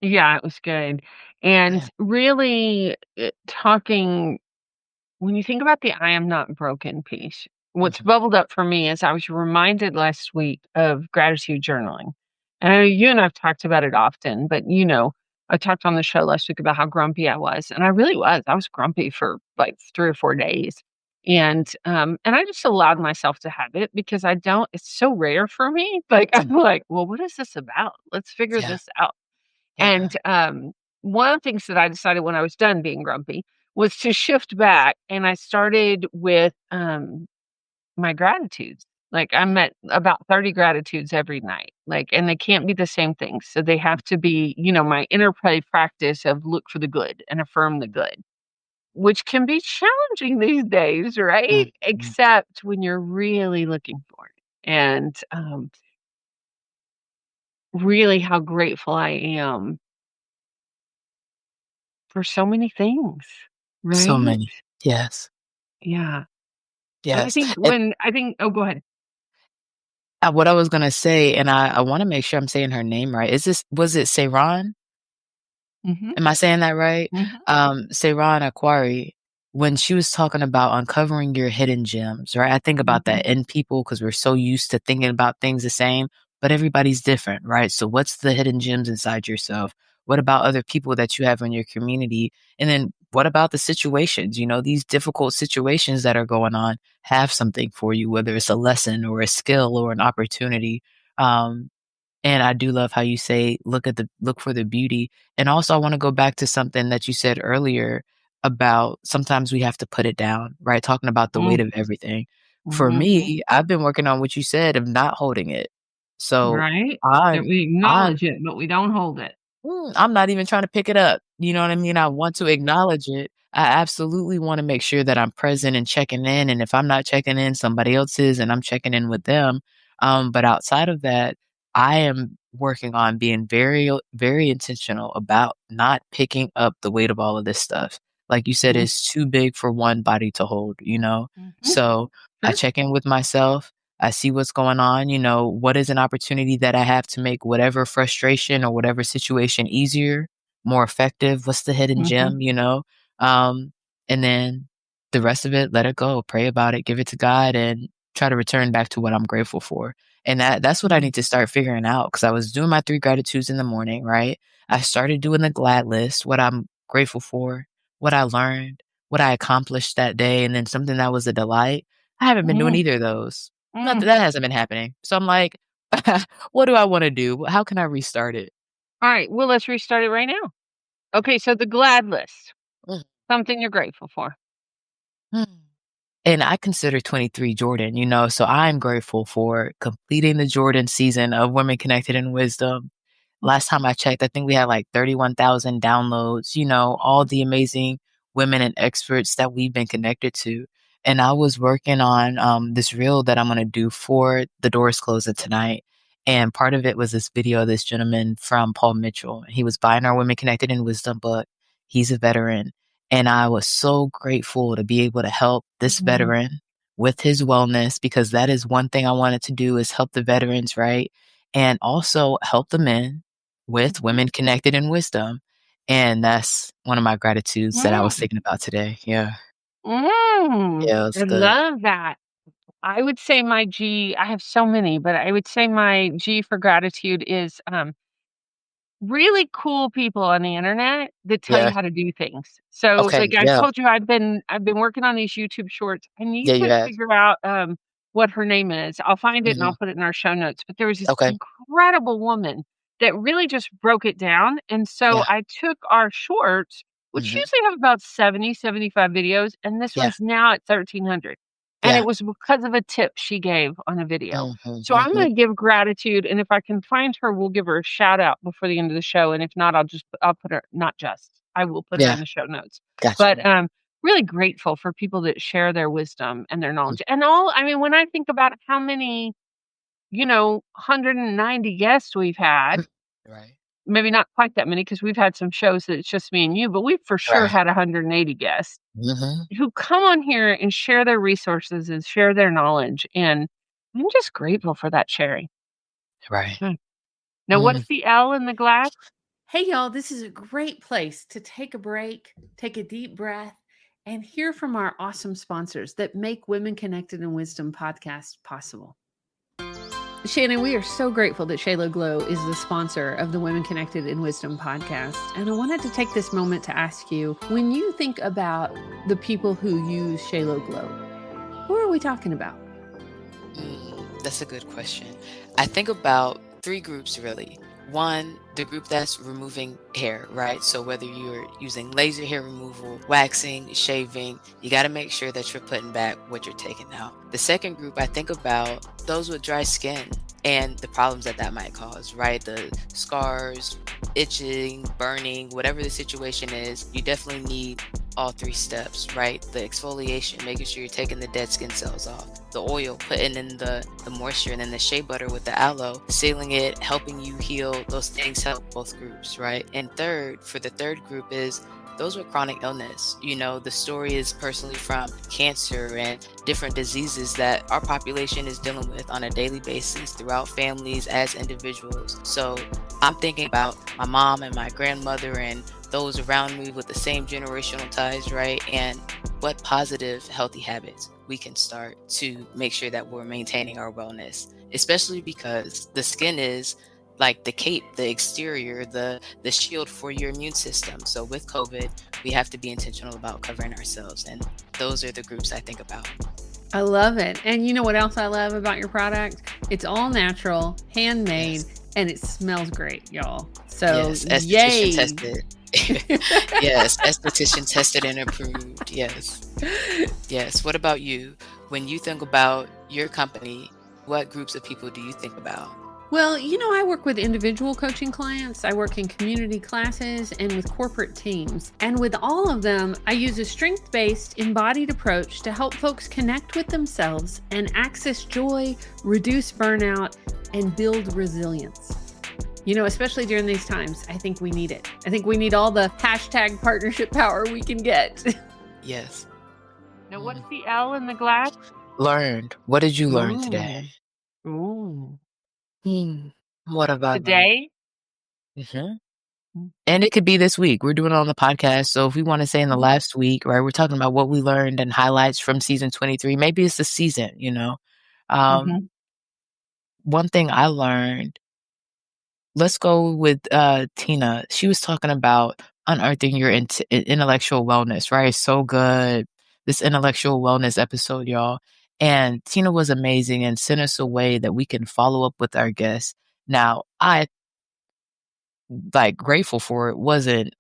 Speaker 3: yeah, it was good. And
Speaker 1: Yeah.
Speaker 3: really, talking when you think about the "I am not broken" piece, what's
Speaker 1: Mhm.
Speaker 3: bubbled up for me is I was reminded last week of gratitude journaling. And I know you and I've talked about it often, but, I talked on the show last week about how grumpy I was, and I really was. I was grumpy for, like, 3 or 4 days. And I just allowed myself to have it because I don't it's so rare for me. Like, I'm like, "Well, what is this about? Let's figure
Speaker 1: Yeah,
Speaker 3: this out."
Speaker 1: yeah.
Speaker 3: And one of the things that I decided when I was done being grumpy was to shift back, and I started with, my gratitudes. Like, I'm at about 30 gratitudes every night, like, and they can't be the same things. So they have to be, my interplay practice of look for the good and affirm the good, which can be challenging these days, right?
Speaker 1: Mhm.
Speaker 3: Except when you're really looking for it. And, really how grateful I am for so many things,
Speaker 1: So
Speaker 3: right?
Speaker 1: many. Yes,
Speaker 3: Yeah. And
Speaker 1: yes, and,
Speaker 3: I think oh, go ahead.
Speaker 1: what I was gonna say, and I wanna make sure I'm saying her name right, was it Sairan?
Speaker 3: Mhm,
Speaker 1: Am I saying that right?
Speaker 3: mhm,
Speaker 1: Sairan Aqrawi, when she was talking about uncovering your hidden gems, right? I think about
Speaker 3: mhm,
Speaker 1: that in people because we're so used to thinking about things the same, but everybody's different, right? So what's the hidden gems inside yourself? What about other people that you have in your community? And then what about the situations? These difficult situations that are going on have something for you, whether it's a lesson or a skill or an opportunity. Um, and I do love how you say, look for the beauty. And also I wanna go back to something that you said earlier about sometimes we have to put it down, right? Talking about the weight
Speaker 3: mm,
Speaker 1: of everything. For
Speaker 3: mhm,
Speaker 1: me, I've been working on what you said of not holding it. So
Speaker 3: right? That
Speaker 1: I'm
Speaker 3: we
Speaker 1: I'm
Speaker 3: acknowledge it, but we don't hold it.
Speaker 1: I'm not even trying to pick it up, you know what I mean? I want to acknowledge it. I absolutely wanna make sure that I'm present and checking in, and if I'm not checking in, somebody else is, and I'm checking in with them. But outside of that, I am working on being very, very intentional about not picking up the weight of all of this stuff. Like you said,
Speaker 3: Mm,
Speaker 1: it's too big for one body to hold, you know?
Speaker 3: mhm,
Speaker 1: So, I
Speaker 3: sure,
Speaker 1: check in with myself. I see what's going on, what is an opportunity that I have to make whatever frustration or whatever situation easier, more effective? What's the hidden
Speaker 3: mhm,
Speaker 1: gem? Um, and then the rest of it, let it go, pray about it, give it to God, and try to return back to what I'm grateful for. And that's what I
Speaker 3: mm,
Speaker 1: need to start figuring out because I was doing my 3 gratitudes in the morning, right? I started doing the glad list, what I'm grateful for, what I learned, what I accomplished that day, and then something that was a delight. I haven't been doing
Speaker 3: mm,
Speaker 1: either of those.
Speaker 3: mm.
Speaker 1: Nothing that hasn't been happening. So I'm like, what do I wanna do? How can I restart it?
Speaker 3: Alright, well, let's restart it right now. Okay, so the glad list,
Speaker 1: Mm,
Speaker 3: something you're grateful for.
Speaker 1: mm. And I consider 23 Jordan, so I'm grateful for completing the Jordan season of Women Connected in Wisdom. Last time I checked, I think we had like 31,000 downloads, all the amazing women and experts that we've been connected to. And I was working on this reel that I'm going to do for The Doors Closing Tonight. And part of it was this video of this gentleman from Paul Mitchell. He was buying our Women Connected in Wisdom book. He's a veteran. And I was so grateful to be able to help this
Speaker 3: Mhm,
Speaker 1: veteran with his wellness because that is one thing I wanted to do is help the veterans, right? And also help the men with
Speaker 3: mhm,
Speaker 1: Women Connected in Wisdom. And that's one of my gratitudes that I was
Speaker 3: mm,
Speaker 1: thinking about today. Yeah.
Speaker 3: mm.
Speaker 1: Yeah, it was
Speaker 3: I
Speaker 1: good.
Speaker 3: love that. I would say my G, I have so many, but I would say my G for gratitude is, really cool people on the internet that tell you
Speaker 1: Yeah.
Speaker 3: how to do things. So,
Speaker 1: Okay.
Speaker 3: like I
Speaker 1: Yeah.
Speaker 3: told you, I've been working on these YouTube shorts. I need
Speaker 1: Yeah, you
Speaker 3: to
Speaker 1: have.
Speaker 3: figure out, what her name is. I'll find it and
Speaker 1: Mhm.
Speaker 3: I'll put it in our show notes, but there was this
Speaker 1: Okay.
Speaker 3: incredible woman that really just broke it down, and so
Speaker 1: Yeah.
Speaker 3: I took our shorts, which
Speaker 1: Mhm.
Speaker 3: usually have about 70, 75 videos, and this
Speaker 1: Yeah.
Speaker 3: one's now at 1,300, and
Speaker 1: Yeah.
Speaker 3: it was because of a tip she gave on a video.
Speaker 1: Mhm.
Speaker 3: So I'm
Speaker 1: Mhm.
Speaker 3: gonna give gratitude, and if I can find her, we'll give her a shout out before the end of the show, and if not, I'll put her, not just, I will put her
Speaker 1: Yeah.
Speaker 3: in the show notes.
Speaker 1: Gotcha.
Speaker 3: But, really grateful for people that share their wisdom and their
Speaker 1: Mm.
Speaker 3: knowledge. And all I mean, when I think about how many, 190 guests we've had,
Speaker 1: Right.
Speaker 3: maybe not quite that many because we've had some shows that it's just me and you, but we've for sure
Speaker 1: Right.
Speaker 3: had 180 guests
Speaker 1: Mhm.
Speaker 3: who come on here and share their resources and share their knowledge, and I'm just grateful for that sharing.
Speaker 1: Right.
Speaker 3: Mm. Now
Speaker 1: Mm.
Speaker 3: what's the L in the glass?
Speaker 2: Hey, y'all, this is a great place to take a break, take a deep breath, and hear from our awesome sponsors that make Women Connected in Wisdom podcast possible. Shannon, we are so grateful that Shayla Glow is the sponsor of the Women Connected in Wisdom podcast. And I wanted to take this moment to ask you, when you think about the people who use Shayla Glow, who are we talking about?
Speaker 1: That's a good question. I think about three groups really. One, the group that's removing hair, right? So whether you're using laser hair removal, waxing, shaving, you got to make sure that you're putting back what you're taking out. The second group, I think about those with dry skin and the problems that that might cause, right? The scars, itching, burning, whatever the situation is, you definitely need all three steps, right? The exfoliation, making sure you're taking the dead skin cells off, the oil, putting in the moisture, and then the shea butter with the aloe, sealing it, helping you heal. Those things help both groups, right? And third, for the third group is those with chronic illness. The story is personally from cancer and different diseases that our population is dealing with on a daily basis throughout families as individuals. So I'm thinking about my mom and my grandmother and those around me with the same generational ties, right? And what positive, healthy habits we can start to make sure that we're maintaining our wellness, especially because the skin is like the cape, the exterior, the shield for your immune system. So with COVID, we have to be intentional about covering ourselves. And those are the groups I think about.
Speaker 2: I love it. And you know what else I love about your product? It's all natural, handmade,
Speaker 1: Yes.
Speaker 2: and it smells great, y'all. So,
Speaker 1: Yes. Esthetician
Speaker 2: yay.
Speaker 1: tested. Yes. Esthetician tested and approved. Yes. Yes. What about you? When you think about your company, what groups of people do you think about?
Speaker 2: Well, I work with individual coaching clients, I work in community classes, and with corporate teams. And with all of them, I use a strength based, embodied approach to help folks connect with themselves and access joy, reduce burnout, and build resilience. Especially during these times, I think we need it. I think we need all the hashtag partnership power we can get.
Speaker 1: Yes.
Speaker 3: Now what's the L in the glass?
Speaker 1: Learned. What did you learn today?
Speaker 3: Ooh.
Speaker 1: What have I learned?
Speaker 3: Today?
Speaker 1: Mhm. And it could be this week. We're doing it on the podcast. So if we want to say in the last week, right, we're talking about what we learned and highlights from season 23. Maybe it's the season.
Speaker 3: Mhm.
Speaker 1: One thing I learned, let's go with Tina. She was talking about unearthing your intellectual wellness, right? So good. This intellectual wellness episode, y'all. And Tina was amazing and sent us a way that we can follow up with our guests. Now, I grateful for it wasn't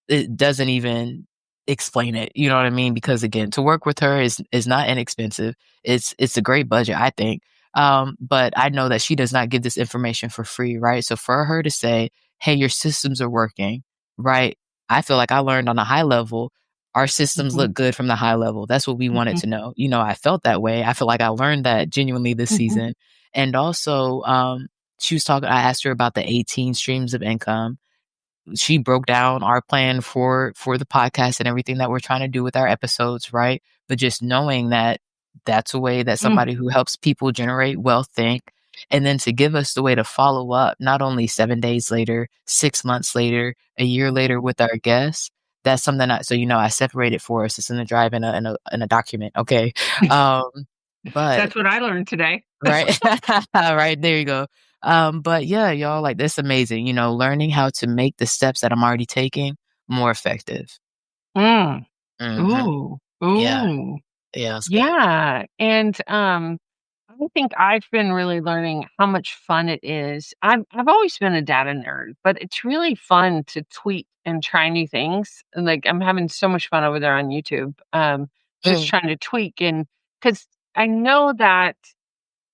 Speaker 1: it doesn't even explain it. You know what I mean? Because again, to work with her is not inexpensive. It's a great budget, I think. But I know that she does not give this information for free, right? So for her to say, "Hey, your systems are working," right? I feel like I learned on a high level. Our systems
Speaker 3: Mhm.
Speaker 1: look good from the high level. That's what we wanted
Speaker 3: Mhm.
Speaker 1: to know. I felt that way. I feel like I learned that genuinely this
Speaker 3: Mhm.
Speaker 1: season. And also, she was talking. I asked her about the 18 streams of income. She broke down our plan for the podcast and everything that we're trying to do with our episodes, right? But just knowing that that's a way that
Speaker 3: Mm.
Speaker 1: somebody who helps people generate wealth think, and then to give us the way to follow up, not only 7 days later, 6 months later, a year later with our guests. That's something I separated for us. It's in the drive in a document. Okay. Um, But
Speaker 3: That's what I learned today.
Speaker 1: right? Right, there you go. But yeah, y'all, like, that's amazing, learning how to make the steps that I'm already taking more effective.
Speaker 3: Mm.
Speaker 1: Mhm.
Speaker 3: Ooh.
Speaker 1: Yeah.
Speaker 3: Ooh.
Speaker 1: Yeah, it's good.
Speaker 3: Yeah, and, I think I've been really learning how much fun it is. I've always been a data nerd, but it's really fun to tweak and try new things, and, like, I'm having so much fun over there on YouTube, just
Speaker 1: Mm.
Speaker 3: trying to tweak and because I know that,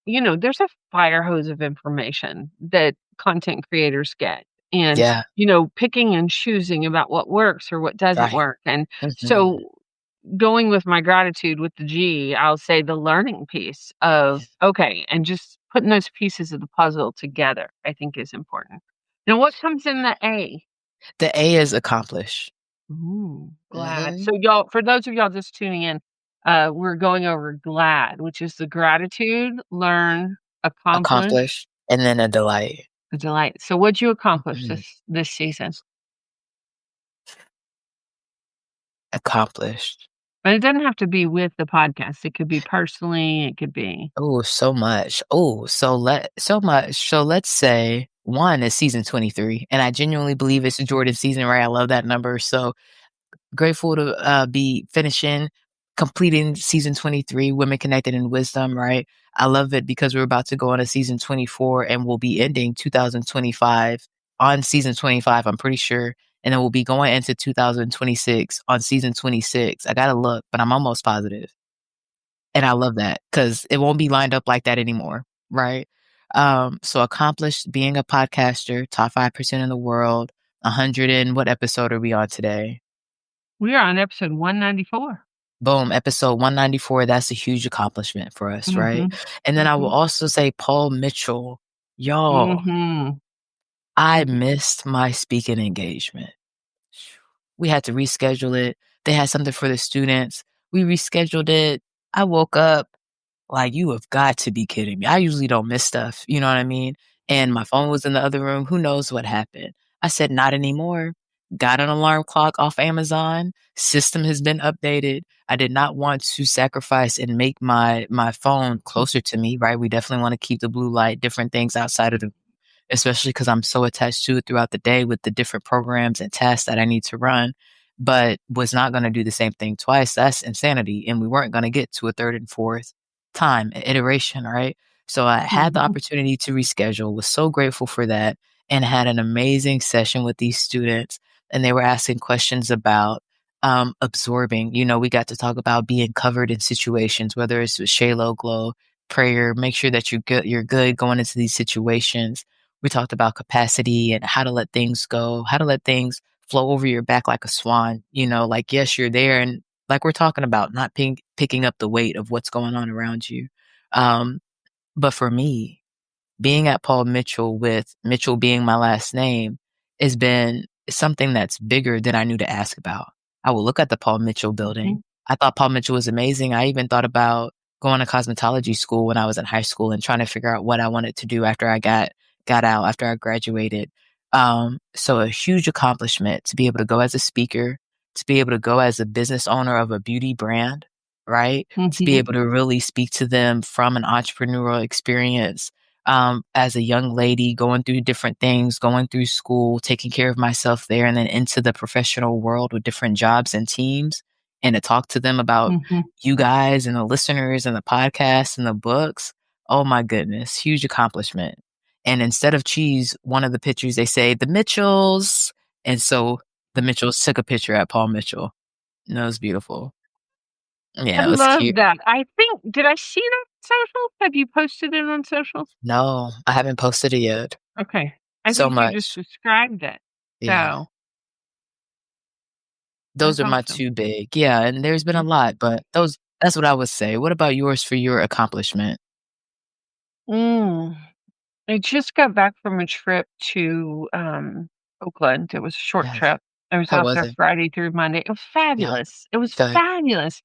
Speaker 3: there's a fire hose of information that content creators get, and,
Speaker 1: Yeah,
Speaker 3: picking and choosing about what works or what doesn't
Speaker 1: right.
Speaker 3: work, and
Speaker 1: Mhm.
Speaker 3: so going with my gratitude with the G, I'll say the learning piece of, okay, and just putting those pieces of the puzzle together, I think is important. Now, what comes in the A?
Speaker 1: The A is accomplish.
Speaker 3: Ooh, glad.
Speaker 1: Mhm.
Speaker 3: So, for those of y'all just tuning in, we're going over glad, which is the gratitude, learn, accomplish,
Speaker 1: Accomplish, and then a delight.
Speaker 3: the delight. So, what'd you accomplish
Speaker 1: Mhm.
Speaker 3: this season?
Speaker 1: Accomplished.
Speaker 3: And it doesn't have to be with the podcast. It could be personally. It could be.
Speaker 1: Oh, so much. Oh, so much. So let's say 1 is season 23, and I genuinely believe it's Jordan season, right? I love that number. So grateful to be completing season 23, Women Connected in Wisdom, right? I love it because we're about to go on to season 24 and we'll be ending 2025 on season 25, I'm pretty sure. And then we'll be going into 2026 on season 26. I gotta look, but I'm almost positive. And I love that because it won't be lined up like that anymore, right? So accomplished being a podcaster, top 5% in the world, 100 and what episode are we on today?
Speaker 3: We are on episode 194.
Speaker 1: Boom, episode 194, that's a huge accomplishment for us, right?
Speaker 3: Mhm.
Speaker 1: And then I will
Speaker 3: Mhm.
Speaker 1: also say Paul Mitchell. Y'all,
Speaker 3: Mhm.
Speaker 1: I
Speaker 3: Mhm.
Speaker 1: missed my speaking engagement. We had to reschedule it. They had something for the students. We rescheduled it. I woke up like, you have got to be kidding me. I usually don't miss stuff, you know what I mean? And my phone was in the other room. Who knows what happened? I said, not anymore. Got an alarm clock off Amazon. System has been updated. I did not want to sacrifice and make my phone closer to me, right? We definitely want to keep the blue light, different things outside of the, especially because I'm so attached to it throughout the day with the different programs and tasks that I need to run, but was not going to do the same thing twice. That's insanity. And we weren't going to get to a third and fourth time, iteration, right? So I had the
Speaker 3: Mhm.
Speaker 1: opportunity to reschedule, was so grateful for that, and had an amazing session with these students. And they were asking questions about absorbing. We got to talk about being covered in situations, whether it's with Shaylo Glow, prayer, make sure that you're good going into these situations. We talked about capacity and how to let things go, how to let things flow over your back like a swan. Like, yes, you're there. And like we're talking about, not picking up the weight of what's going on around you. Um, but for me, being at Paul Mitchell with Mitchell being my last name has been something that's bigger than I knew to ask about. I will look at the Paul Mitchell building.
Speaker 3: Mhm.
Speaker 1: I thought Paul Mitchell was amazing. I even thought about going to cosmetology school when I was in high school and trying to figure out what I wanted to do after I got out, after I graduated. So a huge accomplishment to be able to go as a speaker, to be able to go as a business owner of a beauty brand, right? To be
Speaker 3: Mhm.
Speaker 1: able to really speak to them from an entrepreneurial experience, as a young lady going through different things, going through school, taking care of myself there, and then into the professional world with different jobs and teams, and to talk to them about
Speaker 3: Mhm.
Speaker 1: you guys and the listeners and the podcasts and the books. Oh my goodness, huge accomplishment. And instead of cheese, one of the pictures they say the Mitchells. And so the Mitchells took a picture at Paul Mitchell. And it was beautiful.
Speaker 3: I
Speaker 1: Yeah, it was
Speaker 3: love
Speaker 1: cute.
Speaker 3: that. I think did I see that on social? Have you posted it on social?
Speaker 1: No, I haven't posted it yet.
Speaker 3: Okay. I
Speaker 1: So
Speaker 3: think you just
Speaker 1: much.
Speaker 3: described it.
Speaker 1: Yeah.
Speaker 3: So,
Speaker 1: Those
Speaker 3: that's
Speaker 1: are my
Speaker 3: awesome.
Speaker 1: 2 big. Yeah, and there's been a lot, but that's what I would say. What about yours for your accomplishment?
Speaker 3: Mm. I just got back from a trip to, Oakland. It was a short
Speaker 1: Yes.
Speaker 3: trip. I was
Speaker 1: How
Speaker 3: out
Speaker 1: was
Speaker 3: there
Speaker 1: it?
Speaker 3: Friday through Monday. It was
Speaker 1: Yeah.
Speaker 3: fabulous. It was
Speaker 1: Good.
Speaker 3: fabulous.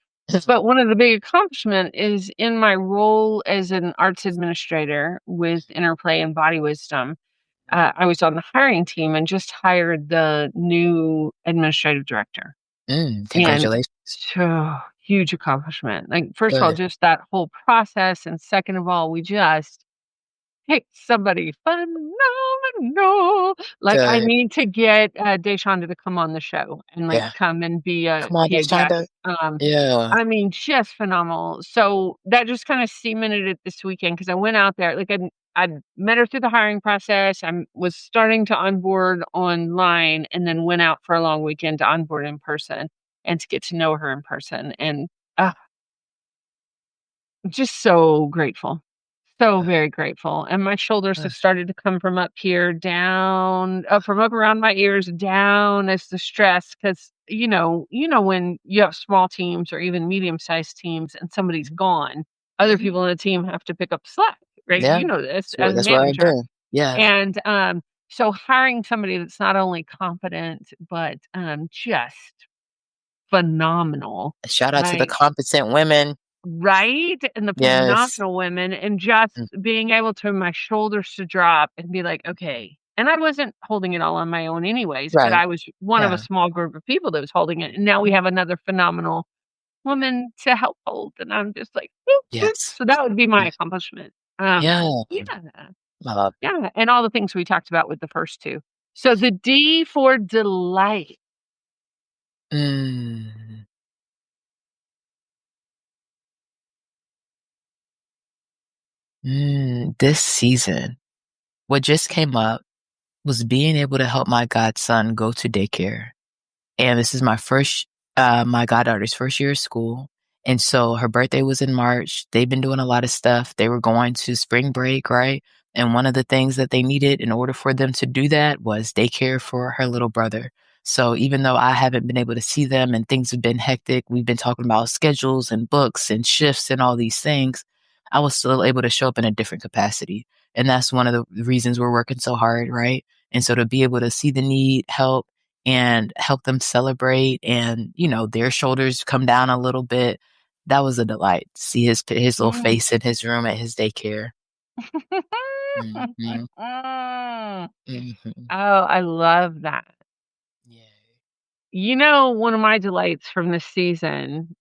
Speaker 3: But one of the big accomplishment is in my role as an arts administrator with Interplay and Body Wisdom. I was on the hiring team and just hired the new administrative director. And
Speaker 1: Congratulations.
Speaker 3: so huge accomplishment. Like, first of all,
Speaker 1: Good.
Speaker 3: just that whole process, and second of all, we just picked somebody phenomenal. Like, I
Speaker 1: Good.
Speaker 3: need to get, Deshonda to come on the show and, like,
Speaker 1: Yeah.
Speaker 3: come and
Speaker 1: Come on,
Speaker 3: be a guest.
Speaker 1: Deshonda. Yeah.
Speaker 3: I mean, just phenomenal. So, that just kinda cemented it this weekend because I went out there, like, I met her through the hiring process. I was starting to onboard online and then went out for a long weekend to onboard in person and to get to know her in person, and, ah, just so grateful. So
Speaker 1: Good.
Speaker 3: very grateful, and my shoulders have
Speaker 1: Good.
Speaker 3: started to come from up here down, from up around my ears down as the stress, because when you have small teams or even medium-sized teams and somebody's
Speaker 1: Mhm.
Speaker 3: gone, other
Speaker 1: Mhm.
Speaker 3: people in the team have to pick up the slack, right?
Speaker 1: Yeah.
Speaker 3: You know this
Speaker 1: That's
Speaker 3: as a
Speaker 1: what I've
Speaker 3: manager,
Speaker 1: been. Yeah.
Speaker 3: and, so hiring somebody that's not only competent, but, just phenomenal,
Speaker 1: Shout out to the
Speaker 3: like,
Speaker 1: competent women.
Speaker 3: right? And the
Speaker 1: Yes.
Speaker 3: phenomenal women, and just
Speaker 1: Mm,
Speaker 3: being able to my shoulders to drop and be like, "Okay." And I wasn't holding it all on my own anyways, but
Speaker 1: right.
Speaker 3: I was one of a
Speaker 1: Yeah.
Speaker 3: small group of people that was holding it, and now we have another phenomenal woman to help hold, and I'm just like, "Whoop, whoop."
Speaker 1: Yes.
Speaker 3: So that would be my
Speaker 1: Mm,
Speaker 3: accomplishment.
Speaker 1: yeah.
Speaker 3: Yeah,
Speaker 1: I love it.
Speaker 3: yeah, and all the things we talked about with the first 2. So the D for delight.
Speaker 1: Mm. This season, what just came up was being able to help my godson go to daycare. And this is my goddaughter's first year of school. And so her birthday was in March. They've been doing a lot of stuff. They were going to spring break, right? And one of the things that they needed in order for them to do that was daycare for her little brother. So even though I haven't been able to see them and things have been hectic, we've been talking about schedules and books and shifts and all these things. I was still able to show up in a different capacity. And that's one of the reasons we're working so hard, right? And so to be able to see the need, help, and help them celebrate and, their shoulders come down a little bit. That was a delight. See his little
Speaker 3: Mm.
Speaker 1: face in his room at his daycare. Mhm, mhm.
Speaker 3: Oh, I love that.
Speaker 1: Yay.
Speaker 3: One of my delights from this season,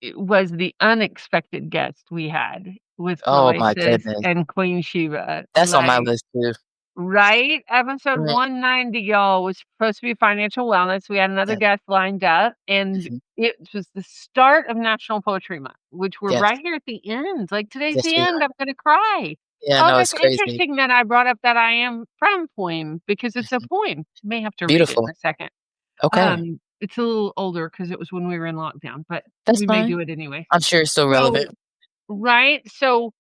Speaker 3: it was the unexpected guest we had with
Speaker 1: Oh my
Speaker 3: Floisis
Speaker 1: goodness.
Speaker 3: and Queen Sheba.
Speaker 1: That's on my
Speaker 3: Like,
Speaker 1: list too.
Speaker 3: right? Episode
Speaker 1: Mm,
Speaker 3: 190, y'all, was supposed to be financial wellness. We had another
Speaker 1: yeah,
Speaker 3: guest lined up, and
Speaker 1: mhm.
Speaker 3: it was the start of National Poetry Month, which we're
Speaker 1: Yes,
Speaker 3: right here at the end. Like, today's
Speaker 1: yes
Speaker 3: the
Speaker 1: we
Speaker 3: end.
Speaker 1: are.
Speaker 3: I'm gonna cry.
Speaker 1: Yeah,
Speaker 3: Oh,
Speaker 1: no,
Speaker 3: that's
Speaker 1: it's crazy.
Speaker 3: interesting that I brought up that I am from poem because it's a
Speaker 1: Mhm.
Speaker 3: poem. You may have to read it in
Speaker 1: Beautiful.
Speaker 3: a second.
Speaker 1: Okay,
Speaker 3: It's a little older because it was when we were in lockdown, but
Speaker 1: that's
Speaker 3: we may
Speaker 1: fine.
Speaker 3: do it anyway.
Speaker 1: I'm sure it's still
Speaker 3: So,
Speaker 1: relevant.
Speaker 3: right? So,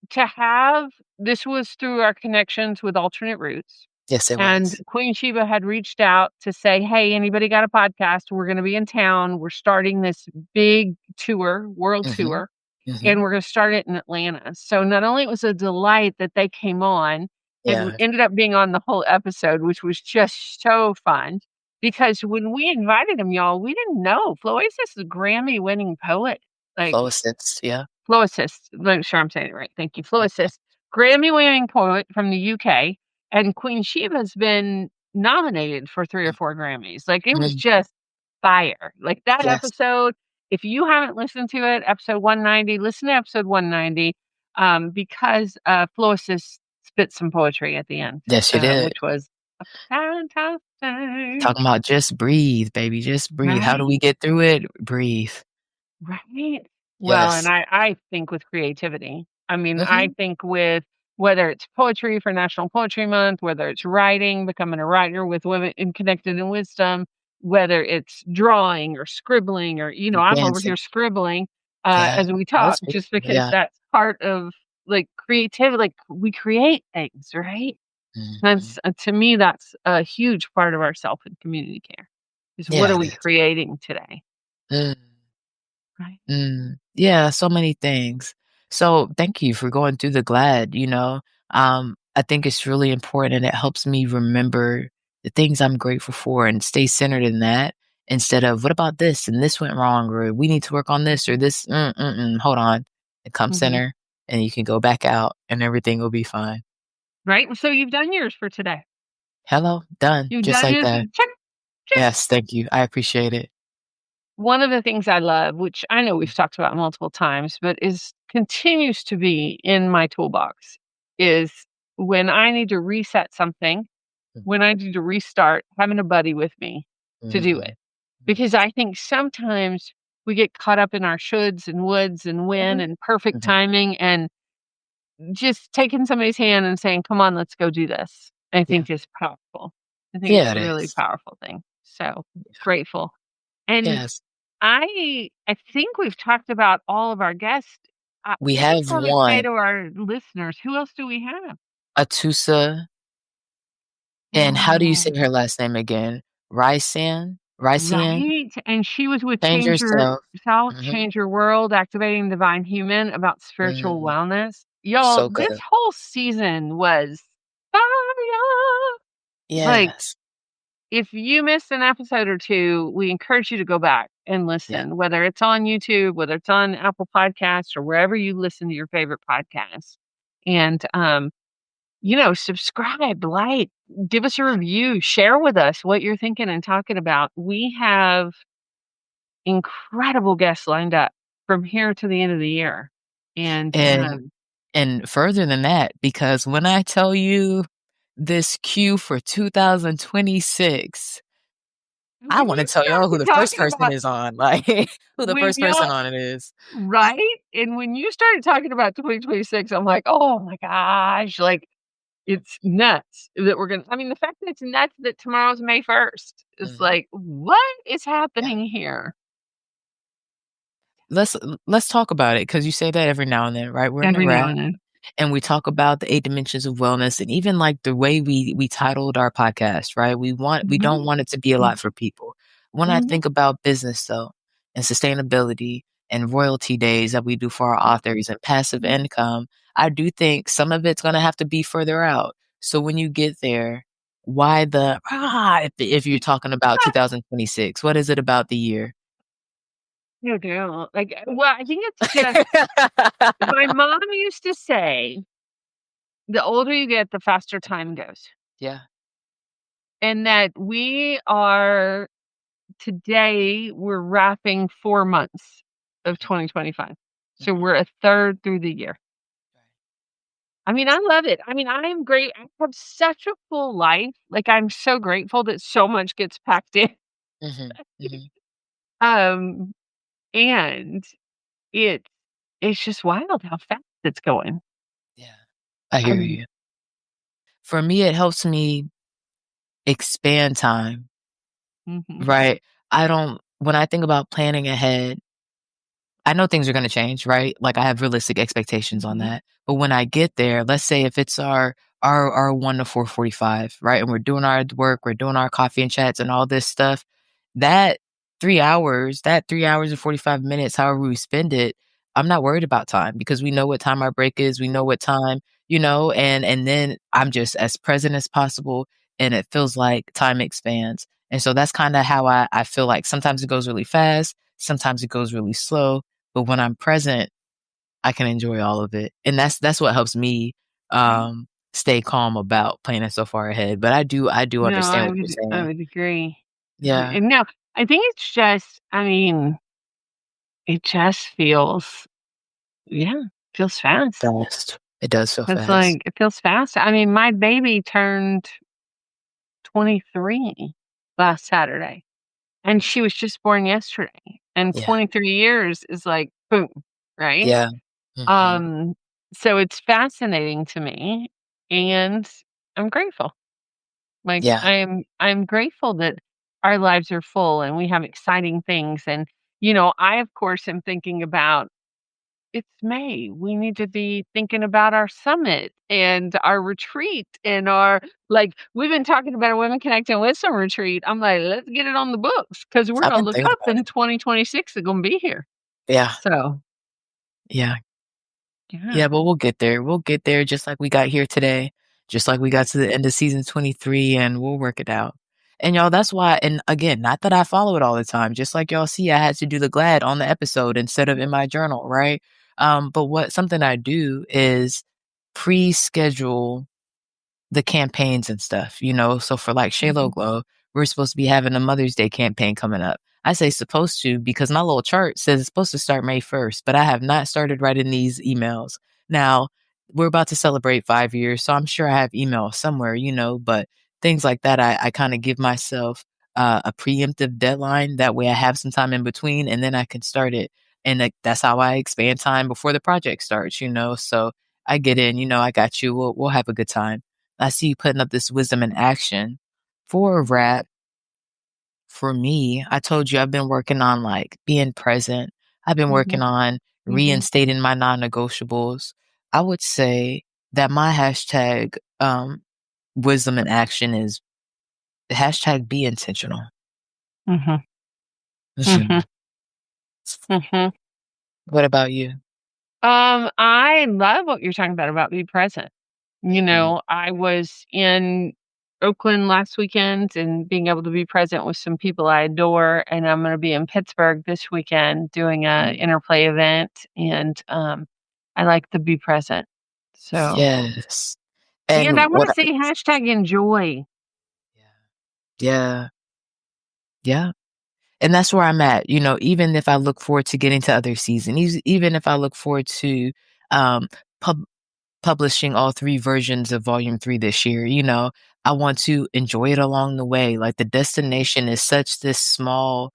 Speaker 3: to have this was through our connections with Alternate Roots,
Speaker 1: Yes, it
Speaker 3: and
Speaker 1: was.
Speaker 3: Queen Sheba had reached out to say, "Hey, anybody got a podcast? We're gonna be in town. We're starting this big tour, world
Speaker 1: Mhm,
Speaker 3: tour, and
Speaker 1: mhm.
Speaker 3: we're gonna start it in Atlanta." So, not only it was a delight that they came on and
Speaker 1: Yeah,
Speaker 3: ended up being on the whole episode, which was just so fun, because when we invited them, y'all, we didn't know Flois is a Grammy-winning poet. Like,
Speaker 1: Flowissance, yeah.
Speaker 3: Floicist, make sure I'm saying it right, thank you, Floicist, Grammy-winning poet from the UK, and Queen Sheba's been nominated for 3 or 4 Grammys. Like, it was
Speaker 1: Mhm.
Speaker 3: just fire. Like, that
Speaker 1: Yes,
Speaker 3: episode, if you haven't listened to it, episode 190, listen to episode 190, because, Floicist spit some poetry at the end,
Speaker 1: yes, you did.
Speaker 3: which was fantastic.
Speaker 1: Talking about just breathe, baby, just breathe. How do we
Speaker 3: Right?
Speaker 1: get through it? Breathe.
Speaker 3: Right. Well, and
Speaker 1: Yes.
Speaker 3: I think with creativity. I mean, I
Speaker 1: Mhm.
Speaker 3: think with whether it's poetry for National Poetry Month, whether it's writing, becoming a writer with women in connected in wisdom, whether it's drawing or scribbling or, I'm over
Speaker 1: Dancing.
Speaker 3: here scribbling
Speaker 1: Yeah.
Speaker 3: as we
Speaker 1: Oh,
Speaker 3: talk,
Speaker 1: that's
Speaker 3: just
Speaker 1: beautiful.
Speaker 3: because
Speaker 1: Yeah.
Speaker 3: that's part of like creativity. Like, we create things, right?
Speaker 1: Mhm.
Speaker 3: That's to me, that's a huge part of our self and community care. Is what
Speaker 1: Yeah,
Speaker 3: are
Speaker 1: it
Speaker 3: we
Speaker 1: is.
Speaker 3: creating today?
Speaker 1: Mm,
Speaker 3: Right.
Speaker 1: yeah, so many things. So, thank you for going through the GLAD. I think it's really important, and it helps me remember the things I'm grateful for and stay centered in that instead of, "What about this? And this went wrong," or, "We need to work on this," or, "This hold on." And come
Speaker 3: Mhm.
Speaker 1: center, and you can go back out, and everything will be fine.
Speaker 3: Right? So you've done yours for today.
Speaker 1: Hello, done,
Speaker 3: You've
Speaker 1: just
Speaker 3: done
Speaker 1: like
Speaker 3: yours.
Speaker 1: that.
Speaker 3: Check, check.
Speaker 1: Yes, thank you. I appreciate it.
Speaker 3: one of the things I love, which I know we've talked about multiple times, but continues to be in my toolbox, is when I need to reset something, when I need to restart, having a buddy with me to do
Speaker 1: Mhm.
Speaker 3: it. Because I think sometimes we get caught up in our shoulds and woulds and when
Speaker 1: Mhm.
Speaker 3: and perfect
Speaker 1: Mhm.
Speaker 3: timing, and just taking somebody's hand and saying, "Come on, let's go do this," I
Speaker 1: Yeah.
Speaker 3: think is powerful. I think it's
Speaker 1: Yeah,
Speaker 3: a
Speaker 1: it
Speaker 3: really
Speaker 1: is.
Speaker 3: powerful thing. So grateful. And
Speaker 1: Yes.
Speaker 3: I think we've talked about all of our guests.
Speaker 1: We
Speaker 3: I just
Speaker 1: have
Speaker 3: wanna say
Speaker 1: one,
Speaker 3: to our listeners, who else do we have?
Speaker 1: Atusa, and how do you say
Speaker 3: Oh,
Speaker 1: her last name again? Rysian? Rysian?
Speaker 3: right? And she was with
Speaker 1: Change
Speaker 3: Change
Speaker 1: Yourself.
Speaker 3: Yourself,
Speaker 1: Mhm.
Speaker 3: Change Your World, Activating Divine Human about spiritual
Speaker 1: Mhm.
Speaker 3: wellness. Y'all,
Speaker 1: So
Speaker 3: this
Speaker 1: good.
Speaker 3: whole season was fire. Like,
Speaker 1: Yes.
Speaker 3: if you missed an episode or 2, we encourage you to go back and
Speaker 1: Yeah.
Speaker 3: listen, whether it's on YouTube, whether it's on Apple Podcasts, or wherever you listen to your favorite podcasts. And, subscribe, like, give us a review, share with us what you're thinking and talking about. We have incredible guests lined up from here to the end of the year. And,
Speaker 1: And and further than that, because when I tell you this cue for 2026, I
Speaker 3: when
Speaker 1: wanna
Speaker 3: you
Speaker 1: tell y'all who
Speaker 3: started
Speaker 1: the first
Speaker 3: talking
Speaker 1: person
Speaker 3: about
Speaker 1: is on, like, who the
Speaker 3: when
Speaker 1: first person
Speaker 3: y'all
Speaker 1: on it is.
Speaker 3: right? And when you started talking about 2026, I'm like, "Oh my gosh," like, it's nuts that we're gonna I mean, the fact that it's nuts that tomorrow's May 1st is
Speaker 1: Mhm.
Speaker 3: like, "What is
Speaker 1: Yeah.
Speaker 3: happening here?"
Speaker 1: Let's talk about it because you say that every now and then, right? We're in a
Speaker 3: Every now
Speaker 1: wrap.
Speaker 3: and then.
Speaker 1: And we talk about the 8 dimensions of wellness and even, like, the way we titled our podcast, right? We don't
Speaker 3: Mhm.
Speaker 1: want it to be a lot for people. When I
Speaker 3: Mhm.
Speaker 1: think about business, though, and sustainability and royalty days that we do for our authors and passive
Speaker 3: Mhm.
Speaker 1: income, I do think some of it's gonna have to be further out. So when you get there, why the, if you're talking about 2026, what is it about the year?
Speaker 3: No doubt. Like, well, I think it's just my mom used to say, "The older you get, the faster time goes."
Speaker 1: Yeah.
Speaker 3: And that we are today, we're wrapping 4 months of
Speaker 1: Mhm,
Speaker 3: 2025. So
Speaker 1: mhm.
Speaker 3: we're a third through the year. I mean, I love it. I mean, I am great. I have such a full life. Like, I'm so grateful that so much gets packed in.
Speaker 1: Mhm, mhm.
Speaker 3: Um, and it it's just wild how fast it's going.
Speaker 1: Yeah. I hear
Speaker 3: Um,
Speaker 1: you. For me, it helps me expand time,
Speaker 3: mhm,
Speaker 1: right? I don't when I think about planning ahead, I know things are gonna change, right? Like, I have realistic expectations on
Speaker 3: mhm,
Speaker 1: that. But when I get there, let's say if it's our 1 to 4:45, right? And we're doing our work, we're doing our coffee and chats and all this stuff, that 3 hours and 45 minutes, however we spend it, I'm not worried about time because we know what time our break is, we know what time, and then I'm just as present as possible, and it feels like time expands. And so that's kinda how I feel like sometimes it goes really fast, sometimes it goes really slow, but when I'm present, I can enjoy all of it, and that's what helps me,
Speaker 3: right?
Speaker 1: stay calm about planning so far ahead, but I do
Speaker 3: No,
Speaker 1: understand what you're
Speaker 3: I
Speaker 1: saying.
Speaker 3: would agree.
Speaker 1: Yeah.
Speaker 3: And no, I think it's just I mean, it just feels yeah, feels fast.
Speaker 1: Fast. It does feel
Speaker 3: It's
Speaker 1: fast.
Speaker 3: like it feels fast. I mean, my baby turned 23 last Saturday, and she was just born yesterday, and
Speaker 1: Yeah.
Speaker 3: 23 years is like boom, right?
Speaker 1: Yeah. Mhm.
Speaker 3: Um, so it's fascinating to me, and I'm grateful. Like,
Speaker 1: Yeah.
Speaker 3: I'm grateful that our lives are full and we have exciting things, and, I, of course, am thinking about it's May. We need to be thinking about our summit and our retreat and we've been talking about a Women Connecting Wisdom retreat. I'm like, let's get it on the books because we're
Speaker 1: I've
Speaker 3: gonna
Speaker 1: been
Speaker 3: look
Speaker 1: thinking
Speaker 3: up
Speaker 1: about it.
Speaker 3: and 2026 is gonna be here.
Speaker 1: Yeah.
Speaker 3: So,
Speaker 1: Yeah.
Speaker 3: yeah.
Speaker 1: Yeah, but we'll get there. We'll get there just like we got here today, just like we got to the end of season 23, and we'll work it out. And y'all, that's why, and again, not that I follow it all the time, just like y'all see, I had to do the glad on the episode instead of in my journal, right? But something I do is pre-schedule the campaigns and stuff, So for like Shalo
Speaker 3: Mhm.
Speaker 1: Glow, we're supposed to be having a Mother's Day campaign coming up. I say supposed to because my little chart says it's supposed to start May 1st, but I have not started writing these emails. Now, we're about to celebrate 5 years, so I'm sure I have emails somewhere, but things like that, I kind of give myself a preemptive deadline. That way I have some time in between and then I can start it. And that's how I expand time before the project starts. So I get in, I got you. We'll have a good time. I see you putting up this wisdom in action. For a wrap, for me, I told you I've been working on like being present. I've been
Speaker 3: Mhm.
Speaker 1: working on
Speaker 3: Mhm.
Speaker 1: reinstating my non-negotiables. I would say that my hashtag wisdom in action is hashtag be intentional.
Speaker 3: Mhm. Mhm. Mhm.
Speaker 1: What about you?
Speaker 3: I love what you're talking about be present.
Speaker 1: Mhm.
Speaker 3: I was in Oakland last weekend and being able to be present with some people I adore, and I'm gonna be in Pittsburgh this weekend doing a
Speaker 1: Mhm.
Speaker 3: interplay event, and, I like to be present. So
Speaker 1: Yes.
Speaker 3: and I
Speaker 1: And
Speaker 3: wanna say hashtag enjoy.
Speaker 1: yeah, yeah. And that's where I'm at, even if I look forward to getting to other seasons, even if I look forward to um, pub- publishing all 3 versions of volume 3 this year, I want to enjoy it along the way. Like the destination is such this small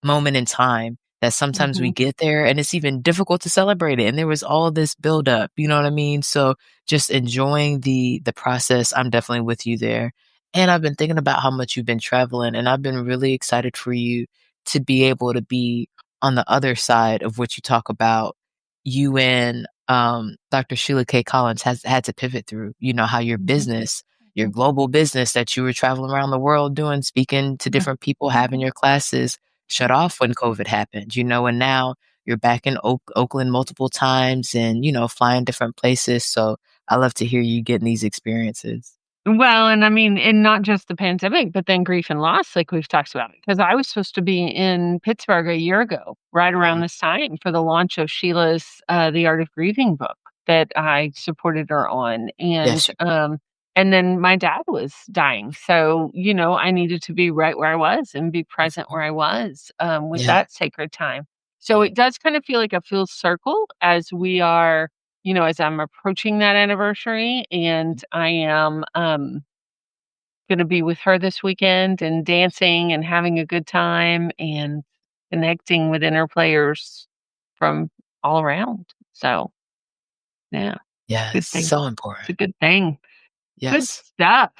Speaker 1: moment in time that sometimes we
Speaker 3: Mhm.
Speaker 1: get there and it's even difficult to celebrate it. And there was all this buildup, you know what I mean? So just enjoying the process. I'm definitely with you there. And I've been thinking about how much you've been traveling, and I've been really excited for you to be able to be on the other side of what you talk about. You and Dr. Sheila K. Collins has had to pivot through, how your
Speaker 3: Mhm.
Speaker 1: business, your
Speaker 3: Mhm.
Speaker 1: global business that you were traveling around the world doing, speaking to
Speaker 3: Mhm.
Speaker 1: different people, having your classes shut off when COVID happened, and now you're back in Oakland multiple times and, flying different places. So I love to hear you getting these experiences.
Speaker 3: Well, and I mean, and not just the pandemic, but then grief and loss, like we've talked about. Because I was supposed to be in Pittsburgh a year ago, right around
Speaker 1: Mhm.
Speaker 3: this time, for the launch of Sheila's The Art of Grieving book that I supported her on,
Speaker 1: Yes.
Speaker 3: and then my dad was dying, so I needed to be right where I was and be present
Speaker 1: Mhm.
Speaker 3: where I was with
Speaker 1: Yeah.
Speaker 3: that sacred time. So it does kind of feel like a full circle as we are as I'm approaching that anniversary, and I am gonna be with her this weekend and dancing and having a good time and connecting with inner players from all around. So, yeah,
Speaker 1: Yes.
Speaker 3: good thing.
Speaker 1: So
Speaker 3: It's a
Speaker 1: important.
Speaker 3: good thing. Good
Speaker 1: Yes.
Speaker 3: stuff.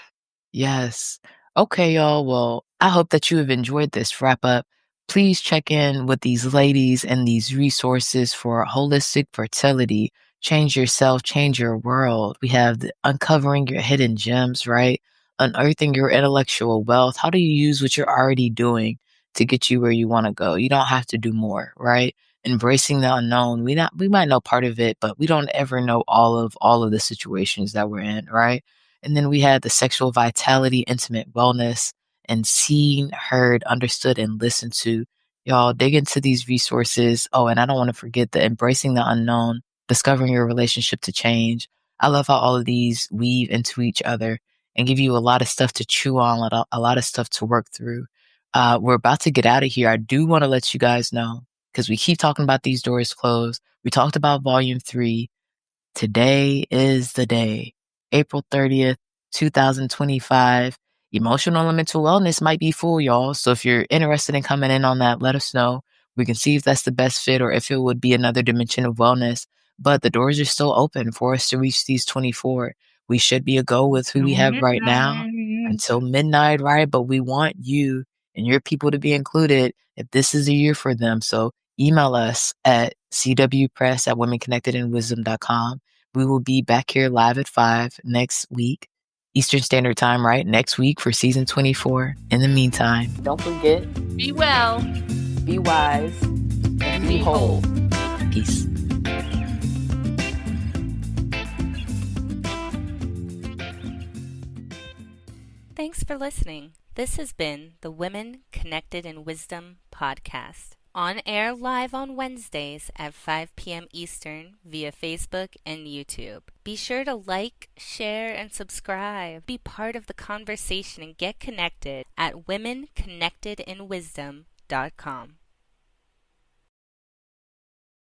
Speaker 1: Yes. Okay, y'all. Well, I hope that you have enjoyed this wrap up. Please check in with these ladies and these resources for holistic fertility. Change yourself, change your world. We have the uncovering your hidden gems, right? Unearthing your intellectual wealth. How do you use what you're already doing to get you where you want to go? You don't have to do more, right? Embracing the unknown. We might know part of it, but we don't ever know all of the situations that we're in, right? And then we had the sexual vitality, intimate wellness, and seen, heard, understood, and listened to. Y'all dig into these resources. Oh, and I don't want to forget the embracing the unknown, discovering your relationship to change. I love how all of these weave into each other and give you a lot of stuff to chew on, a lot of stuff to work through. We're about to get out of here. I do want to let you guys know because we keep talking about these doors closed. We talked about volume 3. Today is the day, April 30th, 2025. Emotional and mental wellness might be full, y'all. So if you're interested in coming in on that, let us know. We can see if that's the best fit or if it would be another dimension of wellness. But the doors are still open for us to reach these 24. We should be a go with who
Speaker 3: Till
Speaker 1: we have right now
Speaker 3: midnight.
Speaker 1: until midnight, right? But we want you and your people to be included if this is a year for them. So email us at cwpress@womenconnectedinwisdom.com. We will be back here live at 5 next week, Eastern Standard Time, right? Next week for season 24. In the meantime, don't forget,
Speaker 3: Be well.
Speaker 1: be wise, and be
Speaker 3: Be
Speaker 1: whole.
Speaker 3: whole.
Speaker 1: Peace.
Speaker 4: Thanks for listening. This has been the Women Connected in Wisdom podcast. On air live on Wednesdays at 5 p.m. Eastern via Facebook and YouTube. Be sure to like, share, and subscribe. Be part of the conversation and get connected at womenconnectedinwisdom.com. playbook.com.